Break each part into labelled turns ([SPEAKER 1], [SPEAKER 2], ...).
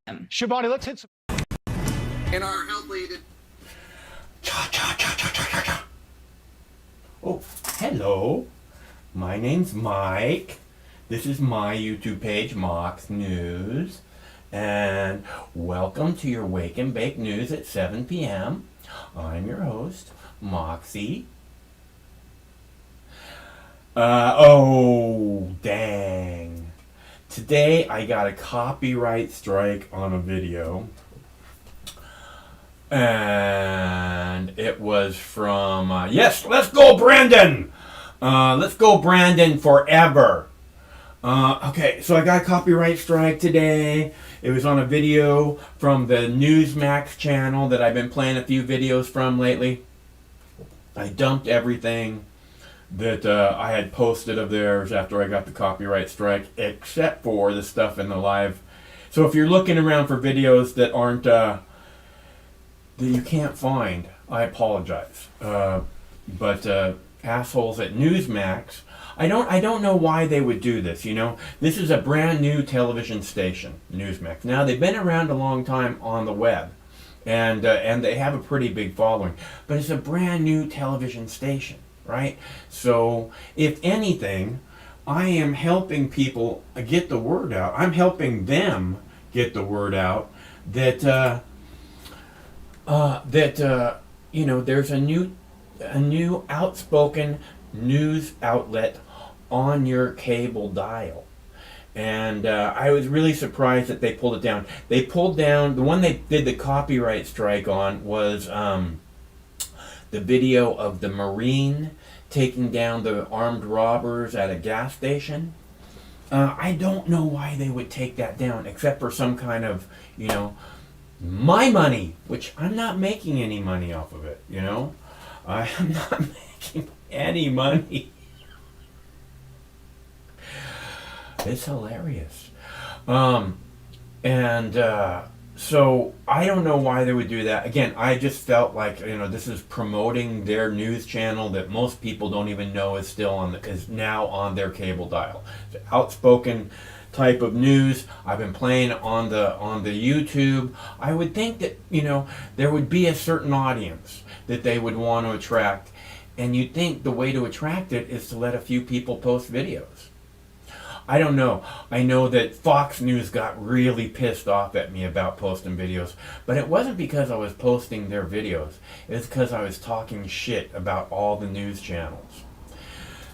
[SPEAKER 1] him.
[SPEAKER 2] Shivani, let's hit some.
[SPEAKER 3] In our health lead.
[SPEAKER 4] Cha cha cha cha cha cha cha. Oh, hello. My name's Mike. This is my YouTube page, Mox News. And welcome to your Wake and Bake News at 7 p.m. I'm your host, Moxie. Oh, dang. Today I got a copyright strike on a video. And it was from, yes, let's go Brandon! Let's go Brandon forever. Okay, so I got a copyright strike today. It was on a video from the Newsmax channel that I've been playing a few videos from lately. I dumped everything that I had posted of theirs after I got the copyright strike, except for the stuff in the live. So if you're looking around for videos that aren't, that you can't find, I apologize. But assholes at Newsmax, I don't know why they would do this, you know. This is a brand new television station, Newsmax. Now, they've been around a long time on the web, and they have a pretty big following. But it's a brand new television station, right? So, if anything, I am helping people get the word out. I'm helping them get the word out that, you know, there's a new outspoken news outlet on your cable dial. And I was really surprised that they pulled it down. They pulled down, the one they did the copyright strike on was the video of the Marine taking down the armed robbers at a gas station. I don't know why they would take that down, except for some kind of, you know, my money, which I'm not making any money off of it, you know. I am not making any money. It's hilarious. So I don't know why they would do that. Again, I just felt like, you know, this is promoting their news channel that most people don't even know is still on is now on their cable dial. It's outspoken type of news. I've been playing on the YouTube. I would think that, you know, there would be a certain audience that they would want to attract, and you'd think the way to attract it is to let a few people post videos. I don't know. I know that Fox News got really pissed off at me about posting videos, but it wasn't because I was posting their videos. It was because I was talking shit about all the news channels.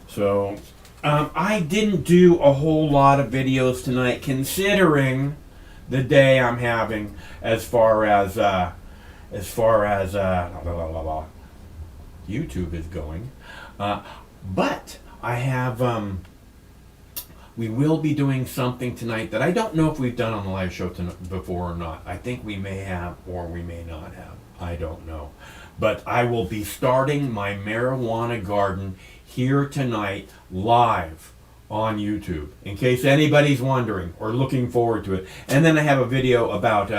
[SPEAKER 4] So I didn't do a whole lot of videos tonight, considering the day I'm having as far as YouTube is going. But I have we will be doing something tonight that I don't know if we've done on the live show before or not. I think we may have, or we may not have. I don't know. But I will be starting my marijuana garden here tonight, live on YouTube, in case anybody's wondering or looking forward to it. And then I have a video about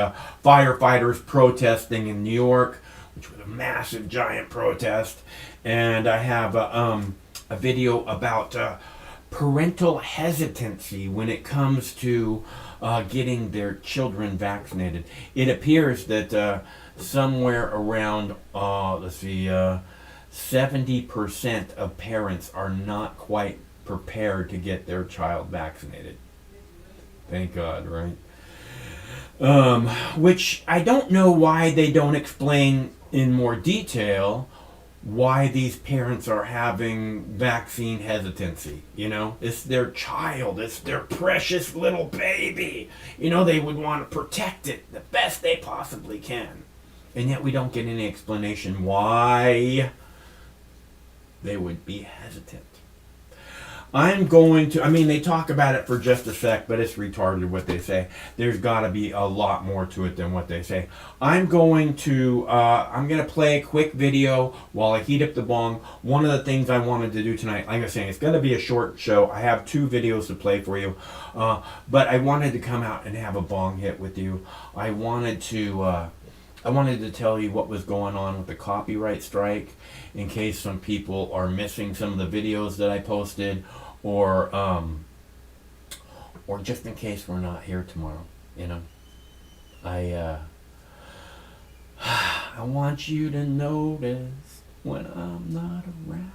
[SPEAKER 4] firefighters protesting in New York, which was a massive, giant protest. And I have a video about parental hesitancy when it comes to getting their children vaccinated. It appears that somewhere around, 70% of parents are not quite prepared to get their child vaccinated. Thank God, right? Which I don't know why they don't explain in more detail why these parents are having vaccine hesitancy. You know, it's their child, it's their precious little baby. You know, they would want to protect it the best they possibly can. And yet we don't get any explanation why they would be hesitant. I'm going to, I mean, they talk about it for just a sec, but it's retarded what they say. There's got to be a lot more to it than what they say. I'm going to play a quick video while I heat up the bong. One of the things I wanted to do tonight, like I was saying, it's going to be a short show. I have 2 videos to play for you, but I wanted to come out and have a bong hit with you. I wanted to tell you what was going on with the copyright strike, in case some people are missing some of the videos that I posted, or just in case we're not here tomorrow, you know. I want you to notice when I'm not around.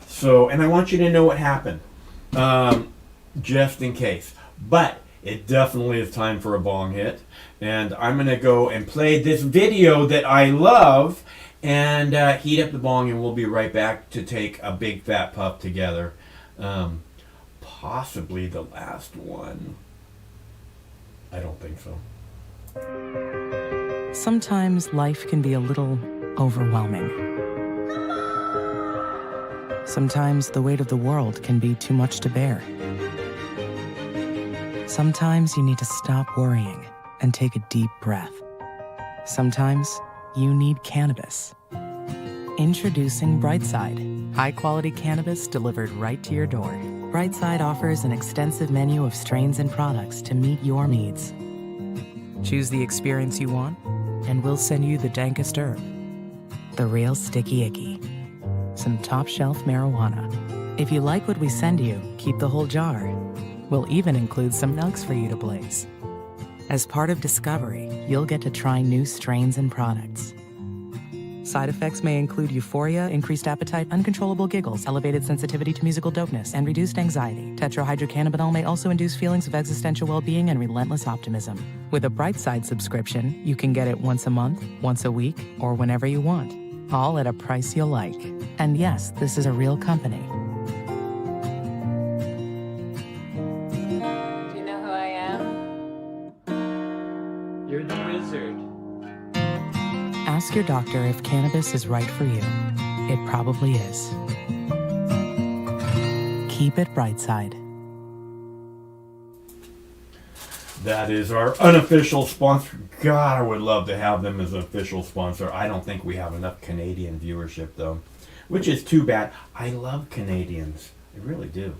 [SPEAKER 4] So, and I want you to know what happened, just in case. But it definitely is time for a bong hit, and I'm going to go and play this video that I love and heat up the bong, and we'll be right back to take a big fat puff together. Possibly the last one. I don't think so.
[SPEAKER 1] Sometimes life can be a little overwhelming. Sometimes the weight of the world can be too much to bear. Sometimes you need to stop worrying and take a deep breath. Sometimes you need cannabis. Introducing Brightside, high-quality cannabis delivered right to your door. Brightside offers an extensive menu of strains and products to meet your needs. Choose the experience you want, and we'll send you the dankest herb, the real sticky icky, some top-shelf marijuana. If you like what we send you, keep the whole jar. We'll even include some nugs for you to blaze. As part of Discovery, you'll get to try new strains and products. Side effects may include euphoria, increased appetite, uncontrollable giggles, elevated sensitivity to musical dopeness, and reduced anxiety. Tetrahydrocannabinol may also induce feelings of existential well-being and relentless optimism. With a Brightside subscription, you can get it once a month, once a week, or whenever you want, all at a price you'll like. And yes, this is a real company.
[SPEAKER 2] Do you know who I am?
[SPEAKER 4] You're the wizard.
[SPEAKER 1] Ask your doctor if cannabis is right for you. It probably is. Keep it Brightside.
[SPEAKER 4] That is our unofficial sponsor. God, I would love to have them as an official sponsor. I don't think we have enough Canadian viewership, though, which is too bad. I love Canadians. I really do.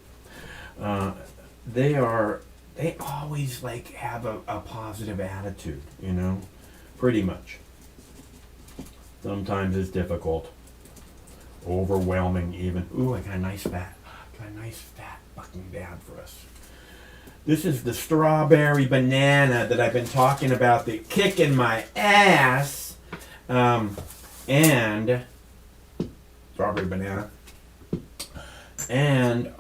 [SPEAKER 4] They always like have a positive attitude, you know, pretty much. Sometimes it's difficult. Overwhelming even. Ooh, I got a nice fat fucking dab for us. This is the strawberry banana that I've been talking about, the kicking my ass. And strawberry banana. And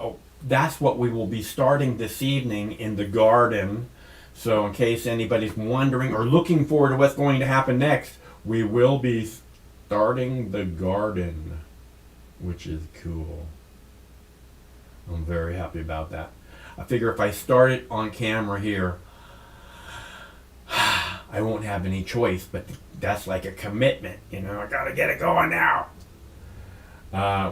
[SPEAKER 4] that's what we will be starting this evening in the garden. So in case anybody's wondering or looking forward to what's going to happen next, we will be starting the garden, which is cool. I'm very happy about that. I figure if I start it on camera here, I won't have any choice, but that's like a commitment, you know. I gotta get it going now.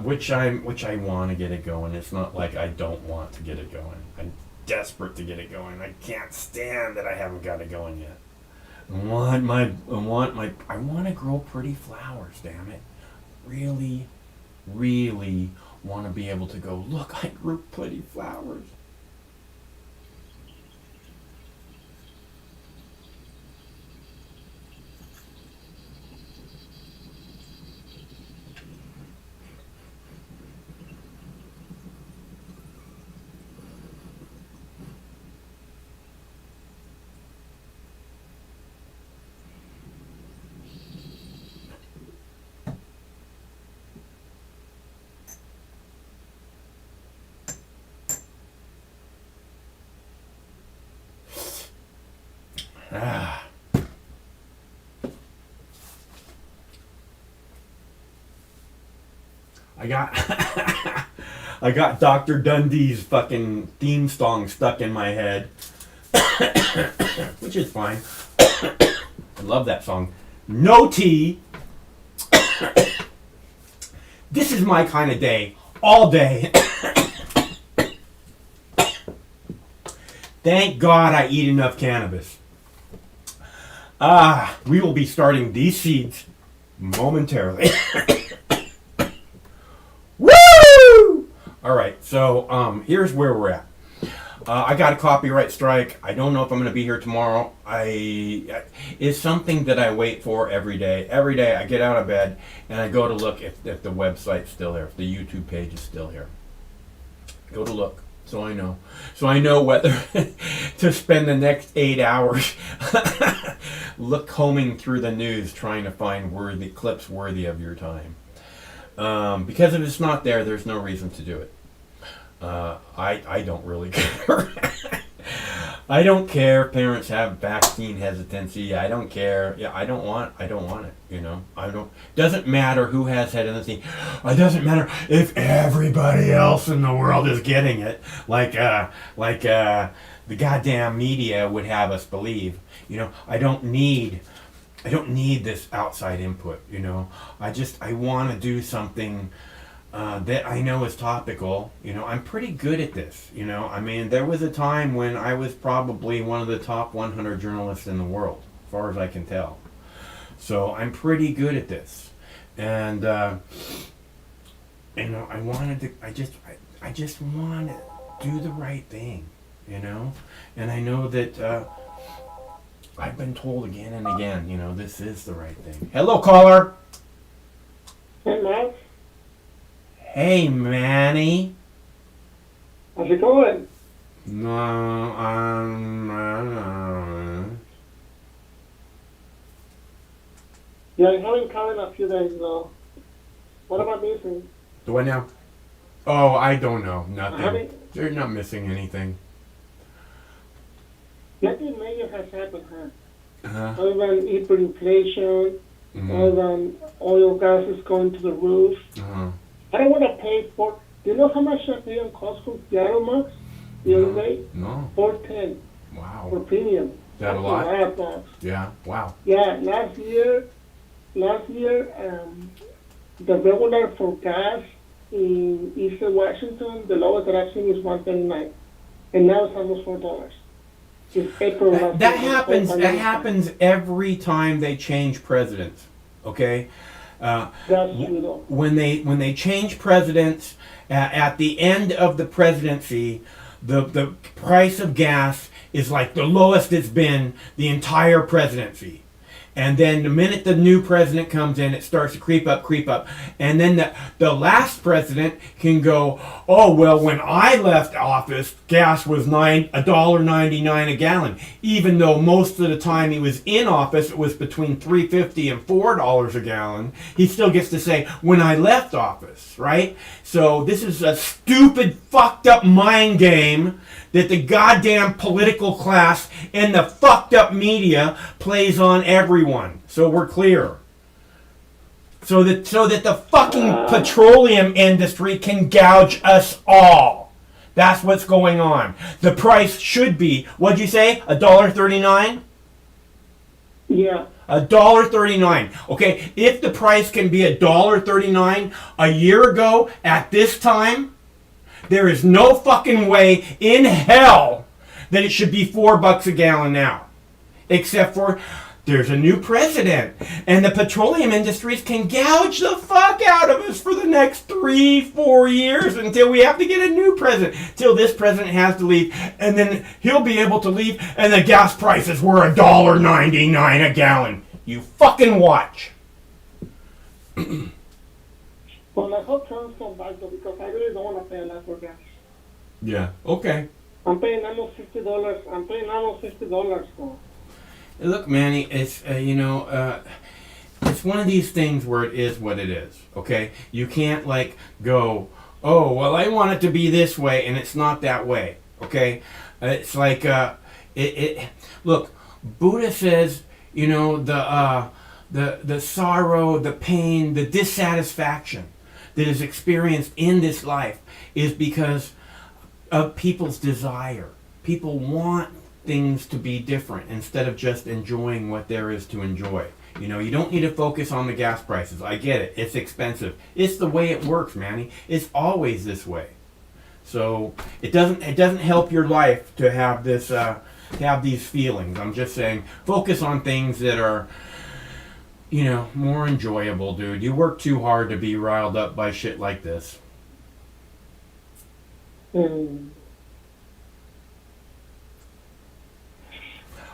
[SPEAKER 4] Which I want to get it going. It's not like I don't want to get it going. I'm desperate to get it going. I can't stand that I haven't got it going yet. I want to grow pretty flowers, damn it. Really, really want to be able to go, look, I grew pretty flowers. I got Dr. Dundee's fucking theme song stuck in my head, which is fine. I love that song. No tea. This is my kind of day, all day. Thank God I eat enough cannabis. We will be starting these seeds momentarily. Woo! Alright, so here's where we're at. I got a copyright strike. I don't know if I'm going to be here tomorrow. It's something that I wait for every day. Every day I get out of bed and I go to look if the website's still here, if the YouTube page is still here. Go to look. So I know. So I know whether to spend the next 8 hours combing through the news trying to find clips worthy of your time. Because if it's not there, there's no reason to do it. I don't really care. I don't care if parents have vaccine hesitancy. I don't care. Yeah, I don't want it, you know. Doesn't matter who has hesitancy. It doesn't matter if everybody else in the world is getting it. Like the goddamn media would have us believe. You know, I don't need this outside input, you know. I want to do something that I know is topical. You know, I'm pretty good at this, you know. I mean, there was a time when I was probably one of the top 100 journalists in the world, as far as I can tell. So I'm pretty good at this. And, you know, I just want to do the right thing, you know. And I know that I've been told again and again, you know, this is the right thing. Hello, caller.
[SPEAKER 2] Hey, Matt.
[SPEAKER 4] Hey, Manny.
[SPEAKER 2] How's it going?
[SPEAKER 4] No,
[SPEAKER 2] Yeah, I haven't come in a few days though. What about missing?
[SPEAKER 4] Do I now? Oh, I don't know.
[SPEAKER 2] I
[SPEAKER 4] Nothing.
[SPEAKER 2] haven't.
[SPEAKER 4] They're not missing anything.
[SPEAKER 2] Nothing major has happened, huh?
[SPEAKER 4] Uh-huh.
[SPEAKER 2] Other than hyperinflation, other than oil gases going to the roof.
[SPEAKER 4] Uh-huh.
[SPEAKER 2] I don't want to pay for. Do you know how much I pay on Costco Seattle Max the other day?
[SPEAKER 4] No.
[SPEAKER 2] $4.10 for
[SPEAKER 4] Wow.
[SPEAKER 2] premium.
[SPEAKER 4] Is that a
[SPEAKER 2] That's
[SPEAKER 4] lot?
[SPEAKER 2] of bucks.
[SPEAKER 4] Yeah. Wow.
[SPEAKER 2] Yeah, last year, the regular for gas in Eastern Washington, the lowest that I've seen is $1.39, and now it's almost $4. It's April.
[SPEAKER 4] That happens. That happens every time they change presidents. Okay.
[SPEAKER 2] That's true though.
[SPEAKER 4] When they change presidents at the end of the presidency, the price of gas is like the lowest it's been the entire presidency. And then the minute the new president comes in, it starts to creep up. And then the last president can go, oh, well, when I left office, gas was $1.99 a gallon. Even though most of the time he was in office, it was between $3.50 and $4 a gallon. He still gets to say, when I left office, right? So this is a stupid, fucked up mind game that the goddamn political class and the fucked up media plays on everyone. So we're clear. So that the fucking petroleum industry can gouge us all. That's what's going on. The price should be, what'd you say, $1.39?
[SPEAKER 2] Yeah.
[SPEAKER 4] $1.39. Okay, if the price can be $1.39 a year ago at this time, there is no fucking way in hell that it should be $4 a gallon now. Except for there's a new president. And the petroleum industries can gouge the fuck out of us for the next 3-4 years until we have to get a new president. Till this president has to leave. And then he'll be able to leave and the gas prices were $1.99 a gallon. You fucking watch.
[SPEAKER 2] Well, I hope Trump's come back though, because I really don't want to pay a lot for gas.
[SPEAKER 4] Yeah, okay.
[SPEAKER 2] I'm paying almost $50. I'm paying almost $50 for.
[SPEAKER 4] Look, Manny, it's it's one of these things where it is what it is. Okay, you can't like go, oh well, I want it to be this way, and it's not that way. Okay, it's like look, Buddha says, you know, the sorrow, the pain, the dissatisfaction that is experienced in this life is because of people's desire. People want things to be different instead of just enjoying what there is to enjoy. You know, you don't need to focus on the gas prices. I get it. It's expensive. It's the way it works, Manny. It's always this way. So it doesn't help your life to have this have these feelings. I'm just saying focus on things that are, you know, more enjoyable, dude. You work too hard to be riled up by shit like this.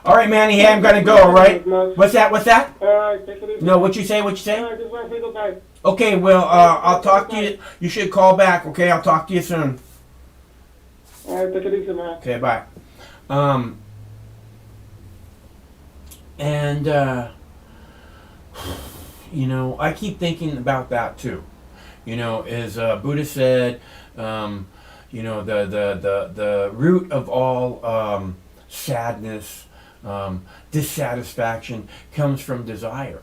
[SPEAKER 4] All right, Manny. Hey, I'm gonna go. All right. What's that?
[SPEAKER 2] All right, take it easy.
[SPEAKER 4] No, what you say? What you say?
[SPEAKER 2] I just want to say goodbye.
[SPEAKER 4] Okay. Well, I'll talk to you. You should call back. Okay. I'll talk to you soon.
[SPEAKER 2] All right, take it easy, man.
[SPEAKER 4] Okay, bye. And you know, I keep thinking about that too. You know, as Buddha said, you know, the root of all sadness, dissatisfaction comes from desire.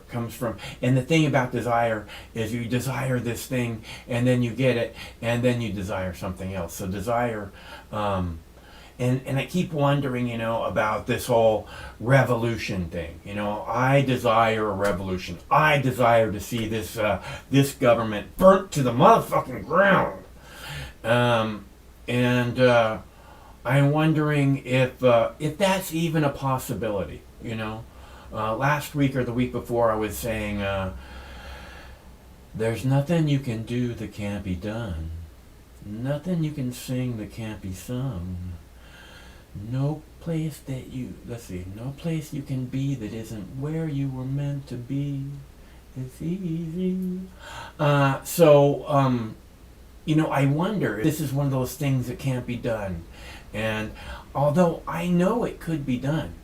[SPEAKER 4] And the thing about desire is you desire this thing, and then you get it, and then you desire something else. So desire. And I keep wondering, you know, about this whole revolution thing. You know, I desire a revolution. I desire to see this government burnt to the motherfucking ground. I'm wondering if that's even a possibility. You know, last week or the week before, I was saying, there's nothing you can do that can't be done. Nothing you can sing that can't be sung. No place you can be that isn't where you were meant to be. It's easy. You know, I wonder if this is one of those things that can't be done. And although I know it could be done,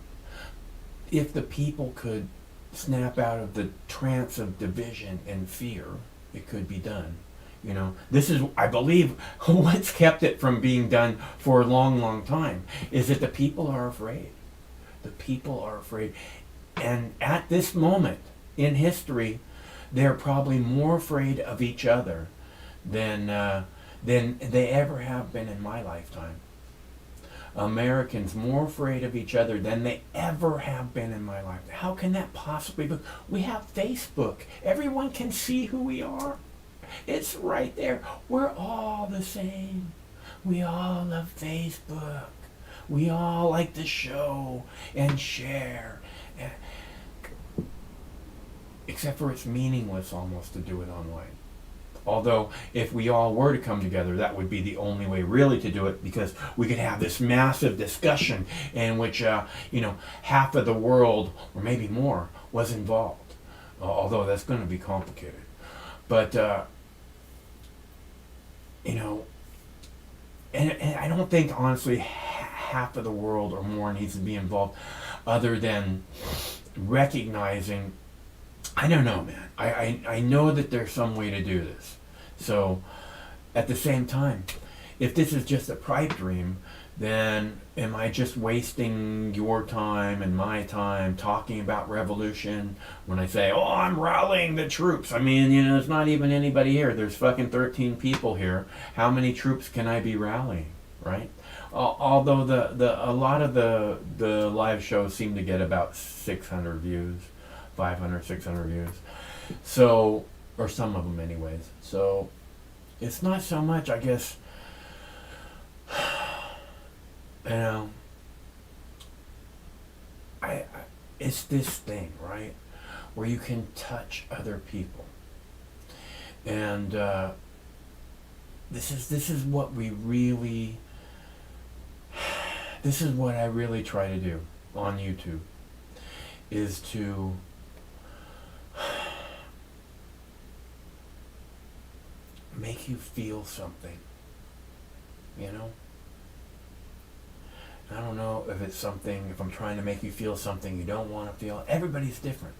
[SPEAKER 4] if the people could snap out of the trance of division and fear, it could be done. You know, this is, I believe, what's kept it from being done for a long, long time, is that the people are afraid. The people are afraid. And at this moment in history, they're probably more afraid of each other than they ever have been in my lifetime. Americans more afraid of each other than they ever have been in my life. How can that possibly be? We have Facebook. Everyone can see who we are. It's right there. We're all the same. We all love Facebook. We all like to show and share. Except for it's meaningless almost to do it online. Although, if we all were to come together, that would be the only way really to do it, because we could have this massive discussion in which, you know, half of the world, or maybe more, was involved. Although that's going to be complicated. But, you know, and I don't think, honestly, half of the world or more needs to be involved, other than recognizing, I don't know, man. I know that there's some way to do this. So, at the same time, if this is just a pipe dream, then am I just wasting your time and my time talking about revolution when I say, oh, I'm rallying the troops? I mean, you know, there's not even anybody here. There's fucking 13 people here. How many troops can I be rallying, right? Although a lot of the live shows seem to get about 600 views, 500, 600 views. So, or some of them anyways. So, it's not so much, I guess, you know, it's this thing, right, where you can touch other people. And this is what we really, this is what I really try to do on YouTube, is to make you feel something, you know? I don't know if it's something, if I'm trying to make you feel something you don't want to feel. Everybody's different.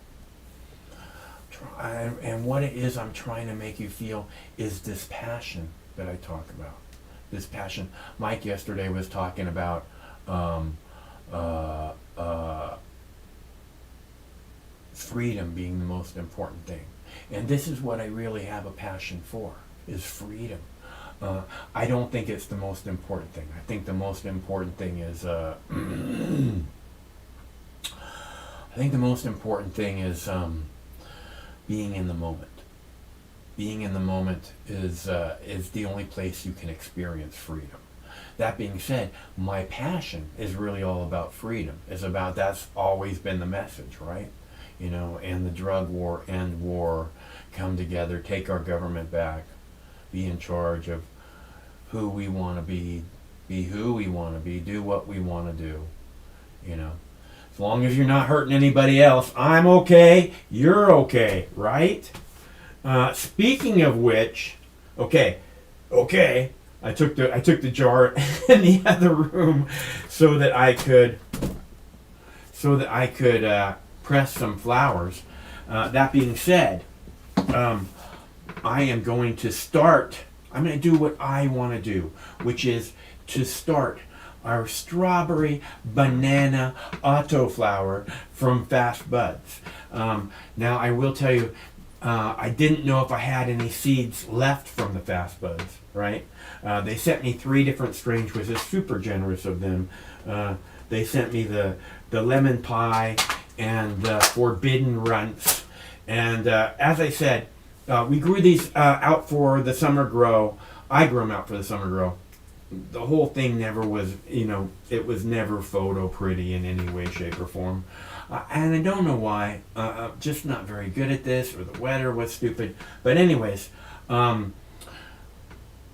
[SPEAKER 4] And what it is I'm trying to make you feel is this passion that I talk about. This passion. Mike yesterday was talking about freedom being the most important thing. And this is what I really have a passion for, is freedom. I don't think it's the most important thing. I think the most important thing is being in the moment. Being in the moment is the only place you can experience freedom. That being said, my passion is really all about freedom. It's about, that's always been the message, right? You know, and the drug war, end war, come together, take our government back, be in charge of who we want to be who we want to be, do what we want to do, you know. As long as you're not hurting anybody else, I'm okay, you're okay, right? Speaking of which, okay, I took the jar in the other room so that I could press some flowers. That being said, I am going to start. I'm going to do what I want to do, which is to start our strawberry banana autoflower from Fast Buds. Now I will tell you, I didn't know if I had any seeds left from the Fast Buds, right? They sent me 3 different strains, which is super generous of them. They sent me the lemon pie and the forbidden runts. And as I said, we grew these out for the summer grow. I grew them out for the summer grow. The whole thing never was, it was never photo pretty in any way, shape, or form. And I don't know why. I'm just not very good at this, or the weather was stupid. But anyways, as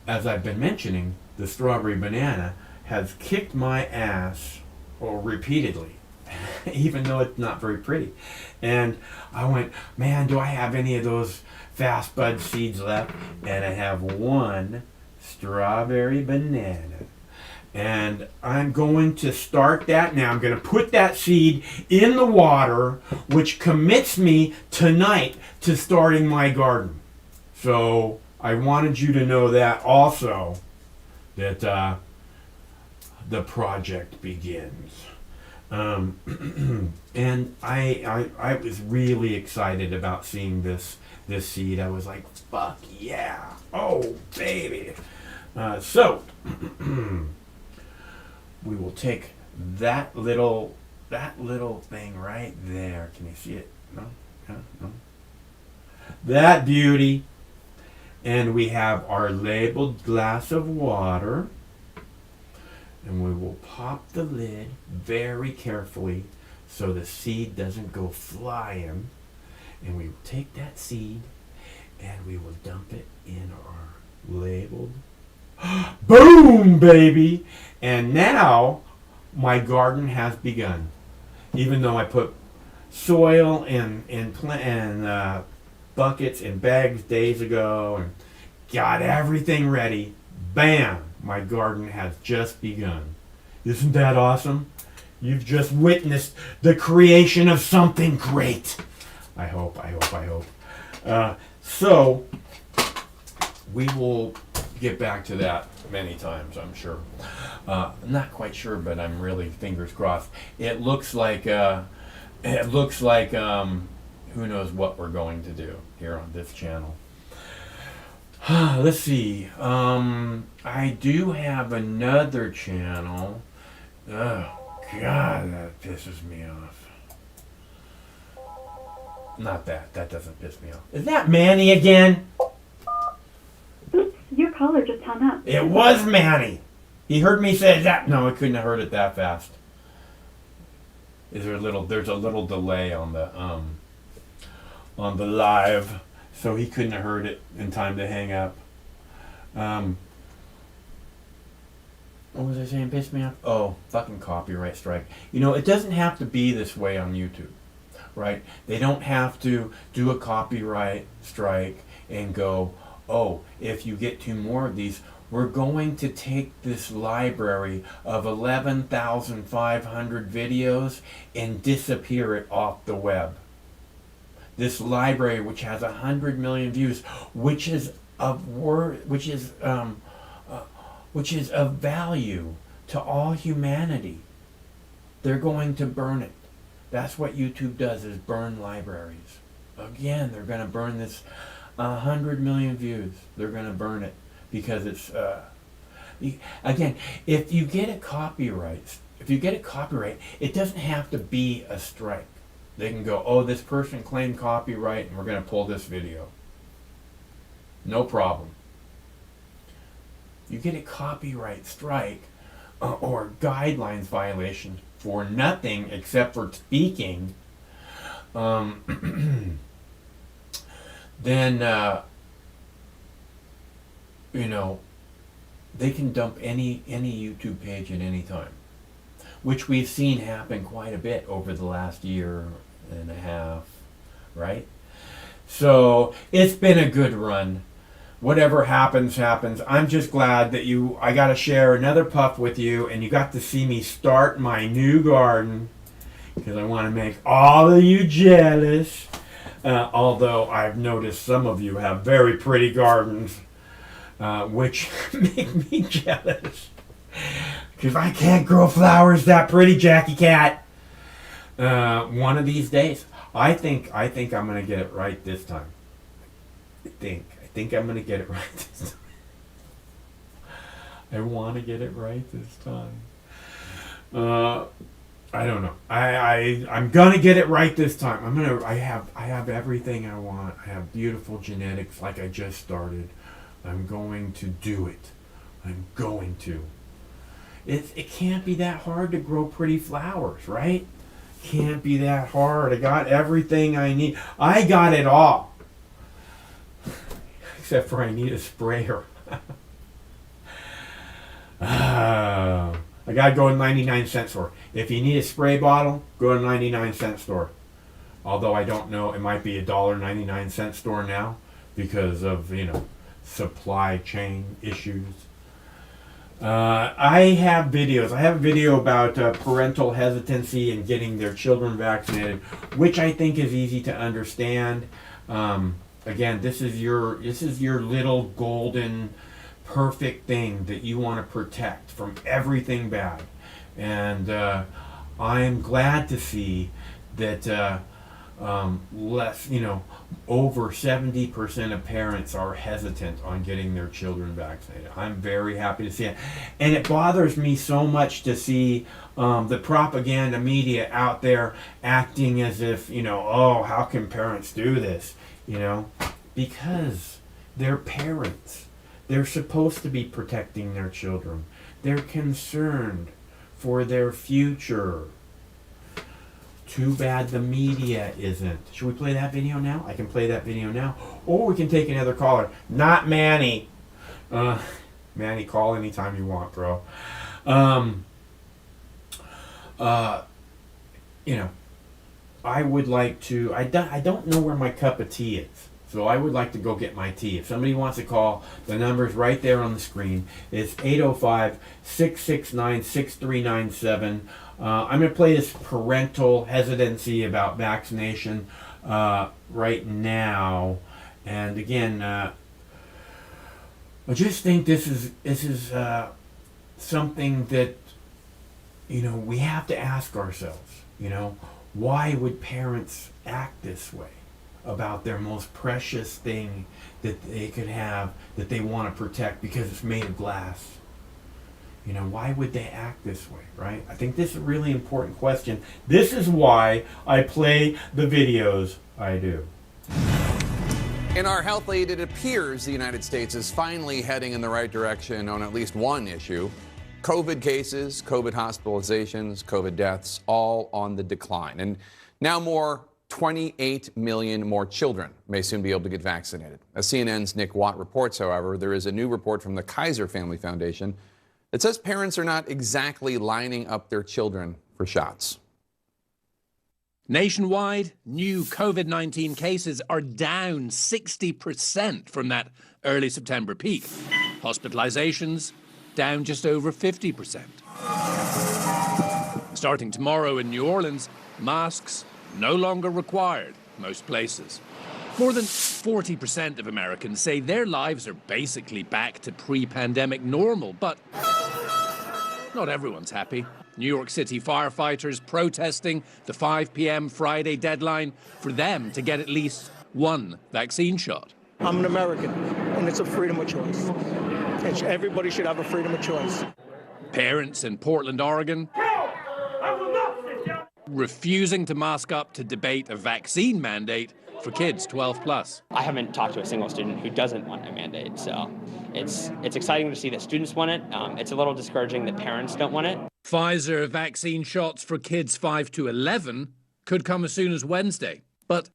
[SPEAKER 4] I've been mentioning, the strawberry banana has kicked my ass repeatedly, even though it's not very pretty. And I went, man, do I have any of those Fast Bud seeds left? And I have one strawberry banana. And I'm going to start that now. I'm going to put that seed in the water, which commits me tonight to starting my garden. So I wanted you to know that also, that the project begins. And I was really excited about seeing this seed. I was like, fuck yeah, oh baby. So we will take that little thing right there. Can you see it? No? No? That beauty. And we have our labeled glass of water. And we will pop the lid very carefully so the seed doesn't go flying. And we will take that seed and we will dump it in our labeled. Boom, baby! And now my garden has begun. Even though I put soil and buckets and bags days ago and got everything ready, bam! My garden has just begun. Isn't that awesome? You've just witnessed the creation of something great. I hope. So, we will get back to that many times, I'm sure. I'm not quite sure, but I'm really fingers crossed. It looks like who knows what we're going to do here on this channel. Let's see. I do have another channel. Oh, God, that pisses me off. Not that. That doesn't piss me off. Is that Manny again?
[SPEAKER 5] Oops, your caller just hung up.
[SPEAKER 4] It was Manny. He heard me say that. No, I couldn't have heard it that fast. There's a little delay on the live, so he couldn't have heard it in time to hang up. What was I saying? Pissed me off? Oh, fucking copyright strike. It doesn't have to be this way on YouTube, right? They don't have to do a copyright strike and go, oh, if you get 2 more of these, we're going to take this library of 11,500 videos and disappear it off the web. This library, which has 100 million views, which is of value to all humanity, they're going to burn it. That's what YouTube does, is burn libraries. Again, they're going to burn this 100 million views. They're going to burn it because it's again, if you get a copyright, it doesn't have to be a strike. They can go, oh, this person claimed copyright and we're going to pull this video. No problem. You get a copyright strike or guidelines violation for nothing except for speaking, then they can dump any YouTube page at any time, which we've seen happen quite a bit over the last year and a half, right? So it's been a good run. whatever happens, happens. I'm just glad that I got to share another puff with you, and you got to see me start my new garden, because I want to make all of you jealous. Although I've noticed some of you have very pretty gardens, which make me jealous. Because I can't grow flowers that pretty, Jackie Cat. One of these days, I think I'm gonna get it right this time. I think I'm gonna get it right this time. I want to get it right this time. I don't know. I'm gonna get it right this time. I have everything I want. I have beautiful genetics, like I just started. I'm going to do it. I'm going to. It can't be that hard to grow pretty flowers, right? Can't be that hard. I got everything I need. I got it all. Except for I need a sprayer. I gotta go to 99-cent store. If you need a spray bottle, go to 99-cent store. Although I don't know, it might be $1.99 store now because of, supply chain issues. I have videos. I have a video about parental hesitancy and getting their children vaccinated, which I think is easy to understand. Again, this is your little golden perfect thing that you want to protect from everything bad. And I am glad to see that over 70% of parents are hesitant on getting their children vaccinated. I'm very happy to see it. And it bothers me so much to see the propaganda media out there acting as if, oh, how can parents do this? Because they're parents. They're supposed to be protecting their children. They're concerned for their future. Too bad the media isn't. Should we play that video now? I can play that video now. Or we can take another caller. Not Manny. Manny, call anytime you want, bro. I would like to... I don't know where my cup of tea is. So I would like to go get my tea. If somebody wants to call, the number's right there on the screen. It's 805-669-6397. I'm going to play this parental hesitancy about vaccination right now. And again, I just think this is something that, we have to ask ourselves, why would parents act this way about their most precious thing that they could have, that they want to protect because it's made of glass? Why would they act this way, right? I think this is a really important question. This is why I play the videos I do.
[SPEAKER 3] In our health lead, it appears the United States is finally heading in the right direction on at least one issue. COVID cases, COVID hospitalizations, COVID deaths, all on the decline. And now 28 million more children may soon be able to get vaccinated. As CNN's Nick Watt reports, however, there is a new report from the Kaiser Family Foundation that says parents are not exactly lining up their children for shots.
[SPEAKER 6] Nationwide, new COVID-19 cases are down 60% from that early September peak. Hospitalizations down just over 50%. Starting tomorrow in New Orleans, masks no longer required most places. More than 40% of Americans say their lives are basically back to pre-pandemic normal, but not everyone's happy. New York City firefighters protesting the 5 p.m. Friday deadline for them to get at least one vaccine shot.
[SPEAKER 7] I'm an American, and it's a freedom of choice. And everybody should have a freedom of choice.
[SPEAKER 6] Parents in Portland, Oregon, refusing to mask up to debate a vaccine mandate for kids 12 plus.
[SPEAKER 8] I haven't talked to a single student who doesn't want a mandate, so it's exciting to see that students want it. It's a little discouraging that parents don't want it.
[SPEAKER 6] Pfizer vaccine shots for kids 5 to 11 could come as soon as Wednesday, but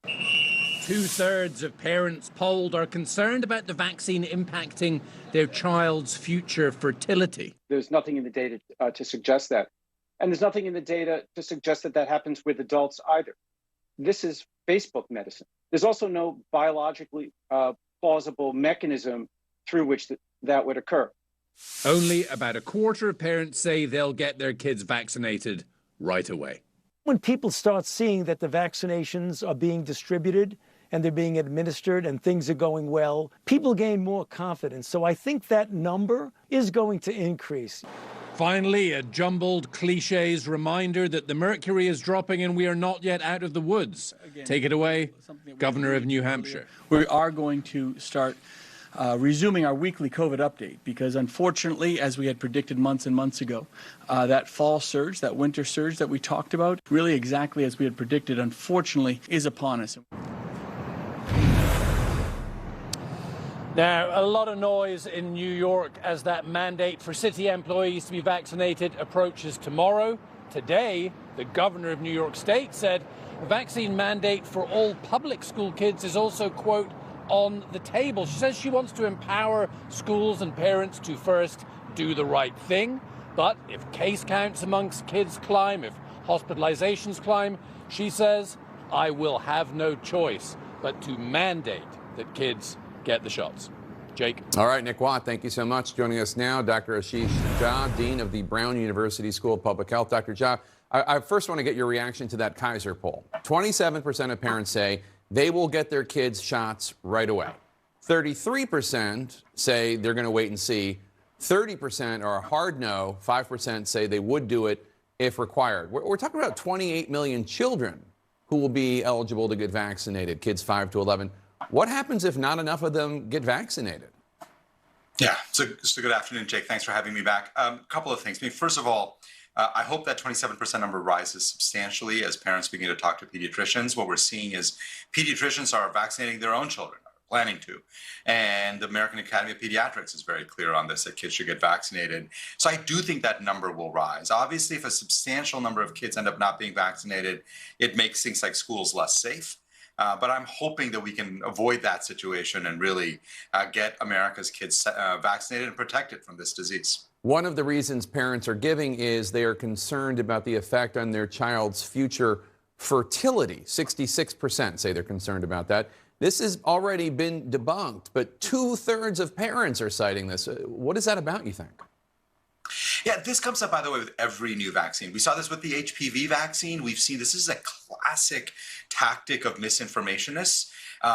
[SPEAKER 6] 2/3 of parents polled are concerned about the vaccine impacting their child's future fertility.
[SPEAKER 9] There's nothing in the data to suggest that. And there's nothing in the data to suggest that that happens with adults either. This is Facebook medicine. There's also no biologically plausible mechanism through which that would occur.
[SPEAKER 6] Only about a quarter of parents say they'll get their kids vaccinated right away.
[SPEAKER 7] When people start seeing that the vaccinations are being distributed and they're being administered and things are going well, people gain more confidence. So I think that number is going to increase.
[SPEAKER 6] Finally, a jumbled cliches reminder that the mercury is dropping and we are not yet out of the woods. Take it away, Governor of New Hampshire.
[SPEAKER 10] We are going to start resuming our weekly COVID update because unfortunately, as we had predicted months and months ago, that fall surge, that winter surge that we talked about, really exactly as we had predicted, unfortunately, is upon us.
[SPEAKER 6] Now, a lot of noise in New York as that mandate for city employees to be vaccinated approaches tomorrow. Today, the governor of New York State said a vaccine mandate for all public school kids is also, quote, on the table. She says she wants to empower schools and parents to first do the right thing. But if case counts amongst kids climb, if hospitalizations climb, she says, I will have no choice but to mandate that kids get the shots. Jake.
[SPEAKER 3] All right, Nick Watt, thank you so much. Joining us now, Dr. Ashish Jha, Dean of the Brown University School of Public Health. Dr. Jha, I first want to get your reaction to that Kaiser poll. 27% of parents say they will get their kids shots right away. 33% say they're going to wait and see. 30% are a hard no. 5% say they would do it if required. We're talking about 28 million children who will be eligible to get vaccinated, kids 5 to 11. What happens if not enough of them get vaccinated?
[SPEAKER 11] Yeah, so good afternoon, Jake. Thanks for having me back. A couple of things. I mean, first of all, I hope that 27% number rises substantially as parents begin to talk to pediatricians. What we're seeing is pediatricians are vaccinating their own children, planning to. And the American Academy of Pediatrics is very clear on this, that kids should get vaccinated. So I do think that number will rise. Obviously, if a substantial number of kids end up not being vaccinated, it makes things like schools less safe. But I'm hoping that we can avoid that situation and really get America's kids vaccinated and protected from this disease.
[SPEAKER 3] One of the reasons parents are giving is they are concerned about the effect on their child's future fertility. 66% say they're concerned about that. This has already been debunked, but 2/3 of parents are citing this. What is that about, you think?
[SPEAKER 11] Yeah, this comes up, by the way, with every new vaccine. We saw this with the HPV vaccine. We've seen this is a classic tactic of misinformationists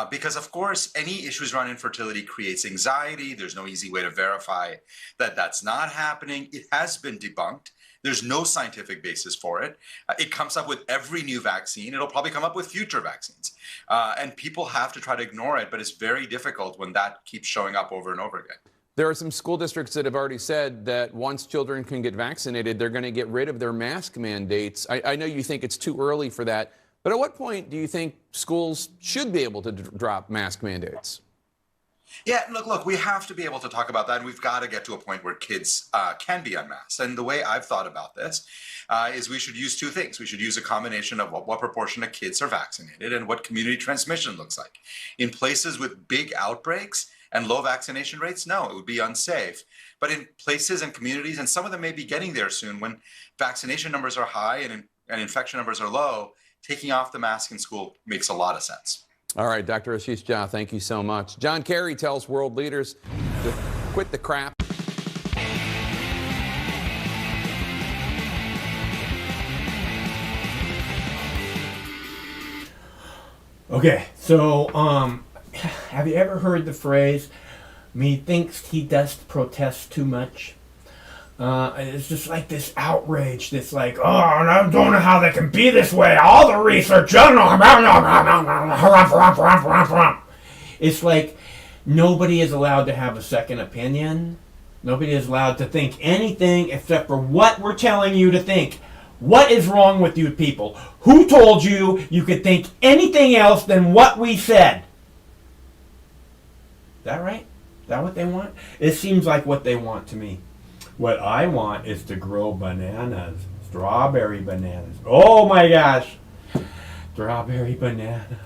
[SPEAKER 11] because, of course, any issues around infertility creates anxiety. There's no easy way to verify that that's not happening. It has been debunked. There's no scientific basis for it. It comes up with every new vaccine. It'll probably come up with future vaccines. And people have to try to ignore it, but it's very difficult when that keeps showing up over and over again.
[SPEAKER 3] There are some school districts that have already said that once children can get vaccinated, they're going to get rid of their mask mandates. I know you think it's too early for that, but at what point do you think schools should be able to drop mask mandates?
[SPEAKER 11] Yeah, look, we have to be able to talk about that, and we've got to get to a point where kids can be unmasked. And the way I've thought about this is we should use two things. We should use a combination of what proportion of kids are vaccinated and what community transmission looks like. In places with big outbreaks and low vaccination rates, no, it would be unsafe. But in places and communities, and some of them may be getting there soon, when vaccination numbers are high and infection numbers are low, taking off the mask in school makes a lot of sense.
[SPEAKER 3] All right, Dr. Ashish Jha, thank you so much. John Kerry tells world leaders to quit the crap.
[SPEAKER 4] Okay, so have you ever heard the phrase, methinks he doth protest too much? It's just like this outrage, this like, oh, I don't know how they can be this way. All the research, it's like nobody is allowed to have a second opinion. Nobody is allowed to think anything except for what we're telling you to think. What is wrong with you people? Who told you you could think anything else than what we said? Is that right? Is that what they want? It seems like what they want to me. What I want is to grow bananas. Strawberry bananas. Oh my gosh. Strawberry banana.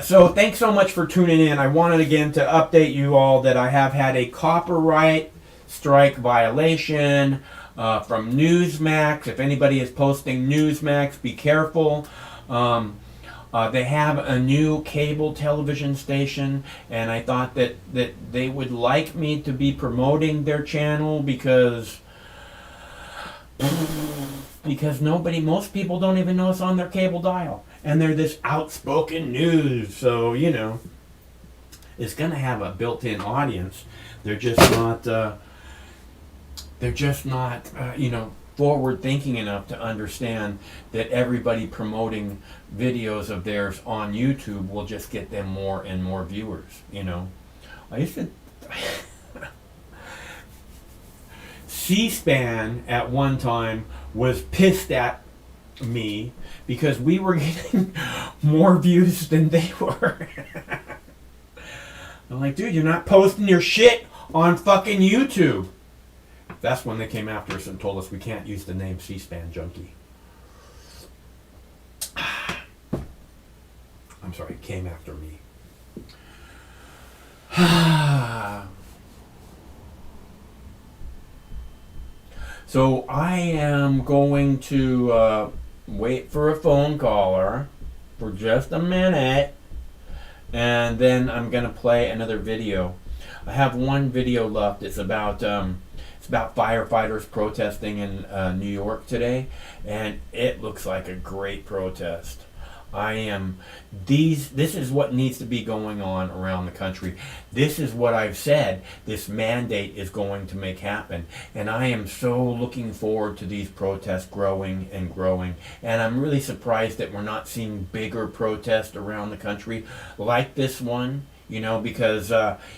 [SPEAKER 4] So thanks so much for tuning in. I wanted again to update you all that I have had a copyright strike violation from Newsmax. If anybody is posting Newsmax, be careful. They have a new cable television station, and I thought that they would like me to be promoting their channel because most people don't even know it's on their cable dial, and they're this outspoken news, so you know it's going to have a built-in audience. They're just not you know, forward thinking enough to understand that everybody promoting videos of theirs on YouTube will just get them more and more viewers, you know. I used to C-SPAN at one time was pissed at me because we were getting more views than they were. I'm like, dude, you're not posting your shit on fucking YouTube. That's when they came after us and told us we can't use the name C-SPAN Junkie. I'm sorry, came after me. So I am going to wait for a phone caller for just a minute, and then I'm going to play another video. I have one video left. It's about firefighters protesting in New York today, and it looks like a great protest. This is what needs to be going on around the country. This is what I've said this mandate is going to make happen, and I am so looking forward to these protests growing and growing, and I'm really surprised that we're not seeing bigger protests around the country like this one, you know, because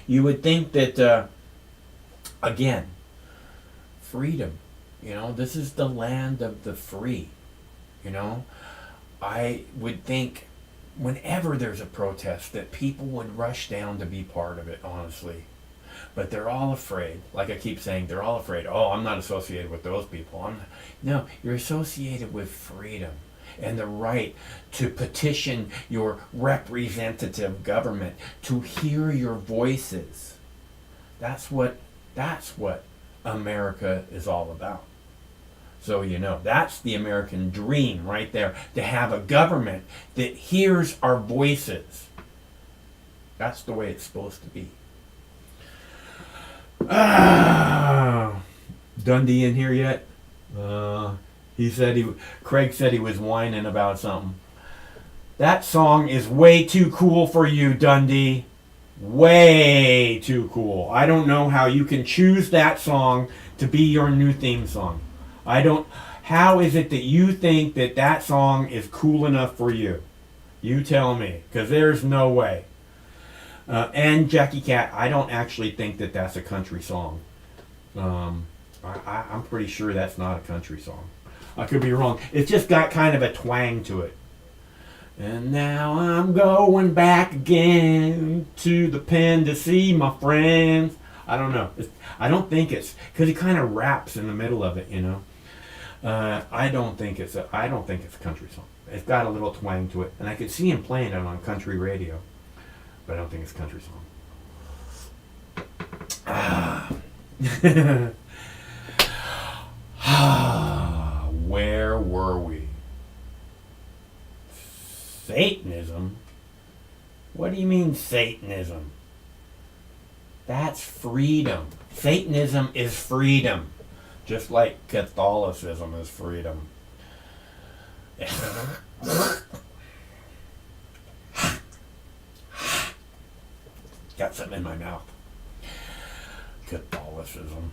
[SPEAKER 4] you would think that again, freedom, you know, this is the land of the free, you know. I would think whenever there's a protest that people would rush down to be part of it, honestly. But they're all afraid. Like I keep saying, they're all afraid. Oh, I'm not associated with those people. No, you're associated with freedom and the right to petition your representative government to hear your voices. That's what America is all about. So you know, that's the American dream right there, to have a government that hears our voices. That's the way it's supposed to be. Dundee in here yet? Craig said he was whining about something. That song is way too cool for you, Dundee. Way too cool. I don't know how you can choose that song to be your new theme song. How is it that you think that song is cool enough for you? You tell me, because there's no way. And Jackie Cat, I don't actually think that that's a country song. I'm pretty sure that's not a country song. I could be wrong. It's just got kind of a twang to it. And now I'm going back again to the pen to see my friends. I don't know. I don't think it's, because it kind of raps in the middle of it, you know. I don't think it's a country song. It's got a little twang to it, and I could see him playing it on country radio, but I don't think it's a country song. Where were we? Satanism? What do you mean Satanism? That's freedom. Satanism is freedom. Just like Catholicism is freedom. Got something in my mouth. Catholicism.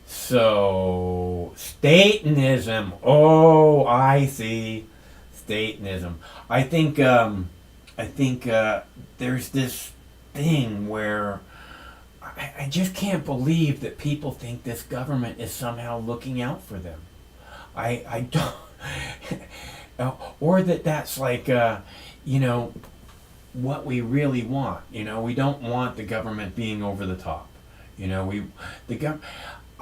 [SPEAKER 4] So, Satanism. Oh, I see. Satanism. I think there's this thing where I just can't believe that people think this government is somehow looking out for them. I don't, or that's like, you know, what we really want. You know, we don't want the government being over the top. You know,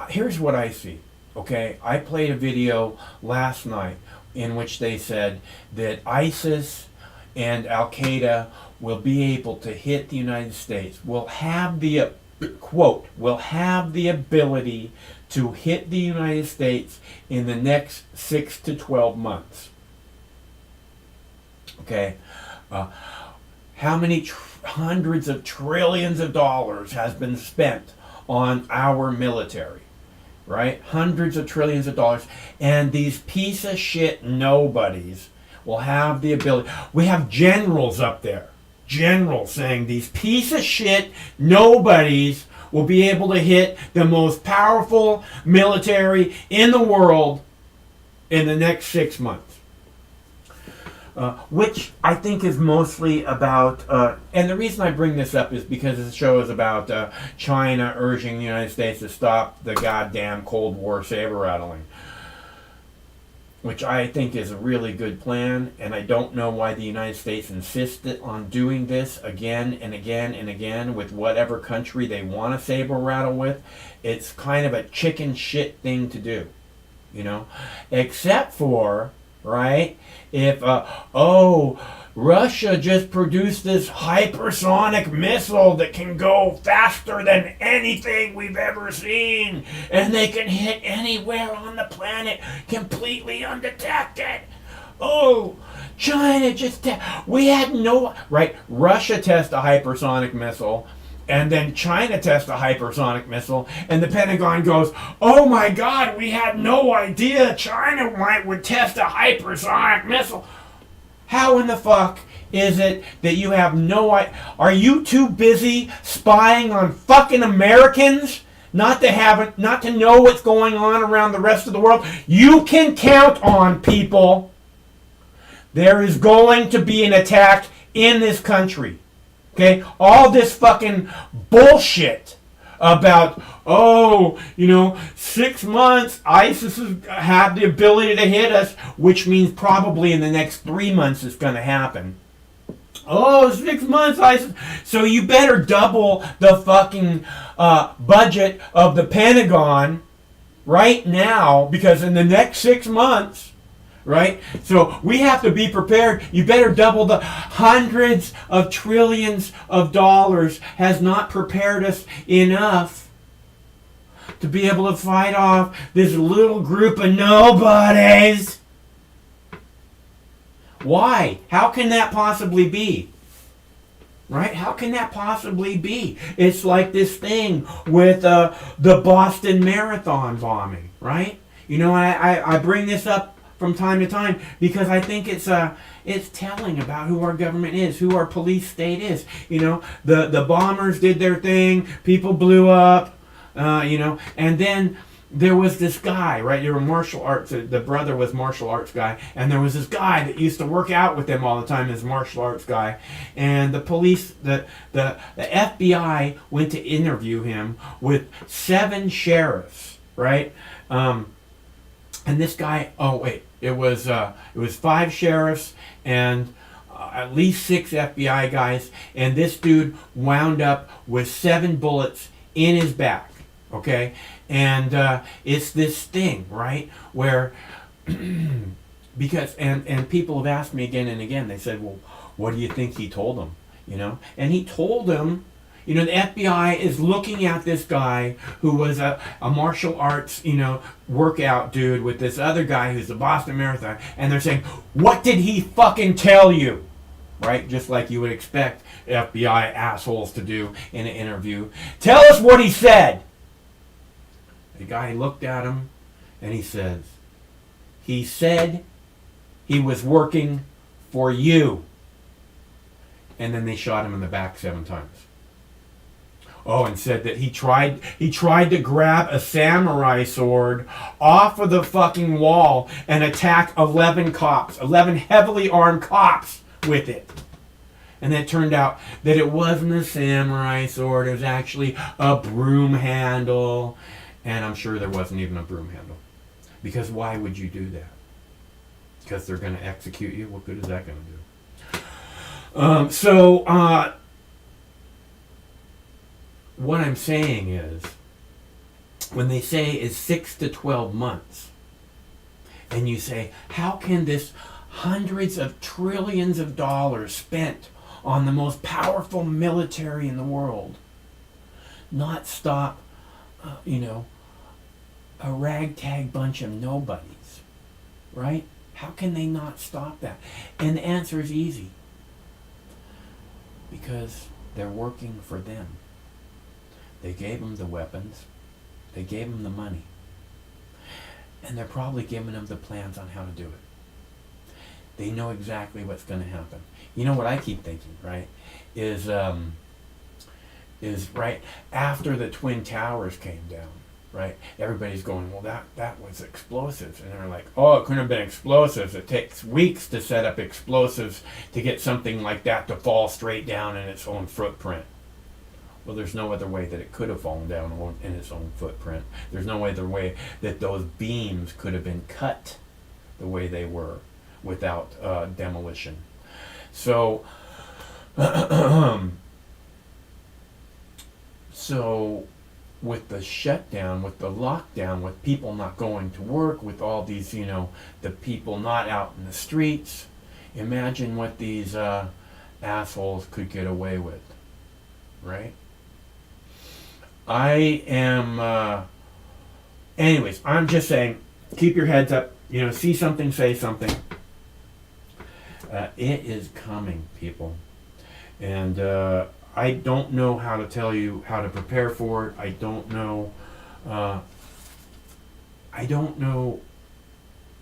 [SPEAKER 4] here's what I see. Okay, I played a video last night in which they said that ISIS and Al-Qaeda will be able to hit the United States, will have the quote, will have the ability to hit the United States in the next 6 to 12 months. Okay? How many hundreds of trillions of dollars has been spent on our military? Right? Hundreds of trillions of dollars. And these piece of shit nobodies will have the ability. We have generals up there. Generals saying these piece of shit nobodies will be able to hit the most powerful military in the world in the next 6 months. Which I think is mostly about, and the reason I bring this up is because the show is about China urging the United States to stop the goddamn Cold War saber-rattling, which I think is a really good plan, and I don't know why the United States insisted on doing this again and again and again with whatever country they want to saber-rattle with. It's kind of a chicken shit thing to do, you know, except for, right, if, Russia just produced this hypersonic missile that can go faster than anything we've ever seen, and they can hit anywhere on the planet completely undetected. Oh, China just, we had no, right, Russia tests a hypersonic missile, and then China tests a hypersonic missile, and the Pentagon goes, oh my God, we had no idea China would test a hypersonic missile. How in the fuck is it that you have no idea? Are you too busy spying on fucking Americans not to know what's going on around the rest of the world? You can count on, people, there is going to be an attack in this country. Okay, all this fucking bullshit about, 6 months, ISIS have the ability to hit us, which means probably in the next 3 months it's going to happen. 6 months, ISIS. So you better double the fucking budget of the Pentagon right now, because in the next 6 months, right? So we have to be prepared. You better double the hundreds of trillions of dollars has not prepared us enough to be able to fight off this little group of nobodies. Why? How can that possibly be? Right? How can that possibly be? It's like this thing with the Boston Marathon bombing, right? You know, I bring this up from time to time because I think it's telling about who our government is, who our police state is. You know, the bombers did their thing, people blew up, and then there was this guy, right? There were martial arts. The brother was martial arts guy, and there was this guy that used to work out with them all the time. This martial arts guy, and the police, the FBI went to interview him with 7 sheriffs, right? And this guy, it was 5 sheriffs and at least 6 FBI guys, and this dude wound up with 7 bullets in his back. Okay, and it's this thing, right, where because and people have asked me again and again. They said, well, what do you think he told them? You know, and he told them, you know, the FBI is looking at this guy who was a martial arts, workout dude with this other guy who's the Boston Marathon, and they're saying, what did he fucking tell you? Right? Just like you would expect FBI assholes to do in an interview. Tell us what he said. The guy looked at him and he says, he said he was working for you. And then they shot him in the back 7 times. Oh, and said that he tried to grab a samurai sword off of the fucking wall and attack 11 heavily armed cops with it. And then it turned out that it wasn't a samurai sword, it was actually a broom handle. And I'm sure there wasn't even a broom handle. Because why would you do that? Because they're going to execute you? What good is that going to do? What I'm saying is, when they say it's 6 to 12 months, and you say, how can this hundreds of trillions of dollars spent on the most powerful military in the world not stop, a ragtag bunch of nobodies, right? How can they not stop that? And the answer is easy. Because they're working for them. They gave them the weapons. They gave them the money. And they're probably giving them the plans on how to do it. They know exactly what's going to happen. You know what I keep thinking, right? Is right after the Twin Towers came down, right? Everybody's going, well, that was explosives. And they're like, oh, it couldn't have been explosives. It takes weeks to set up explosives to get something like that to fall straight down in its own footprint. Well, there's no other way that it could have fallen down in its own footprint. There's no other way that those beams could have been cut the way they were without demolition. So, so with the shutdown, with the lockdown, with people not going to work, with all these, the people not out in the streets, imagine what these assholes could get away with, right? I am, anyways, I'm just saying, keep your heads up, see something, say something. It is coming, people. And I don't know how to tell you how to prepare for it. I don't know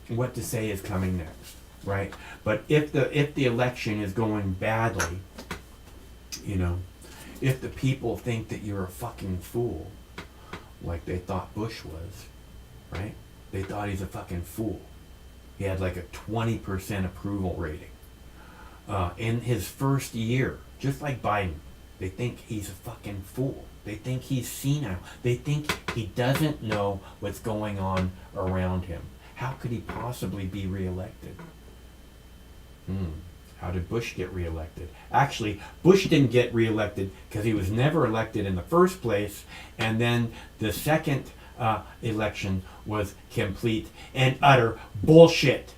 [SPEAKER 4] what to say is coming next, right? But if the election is going badly, if the people think that you're a fucking fool, like they thought Bush was, right? They thought he's a fucking fool. He had like a 20% approval rating. In his first year, just like Biden, they think he's a fucking fool. They think he's senile. They think he doesn't know what's going on around him. How could he possibly be reelected? How did Bush get reelected? Actually, Bush didn't get reelected because he was never elected in the first place, and then the second election was complete and utter bullshit.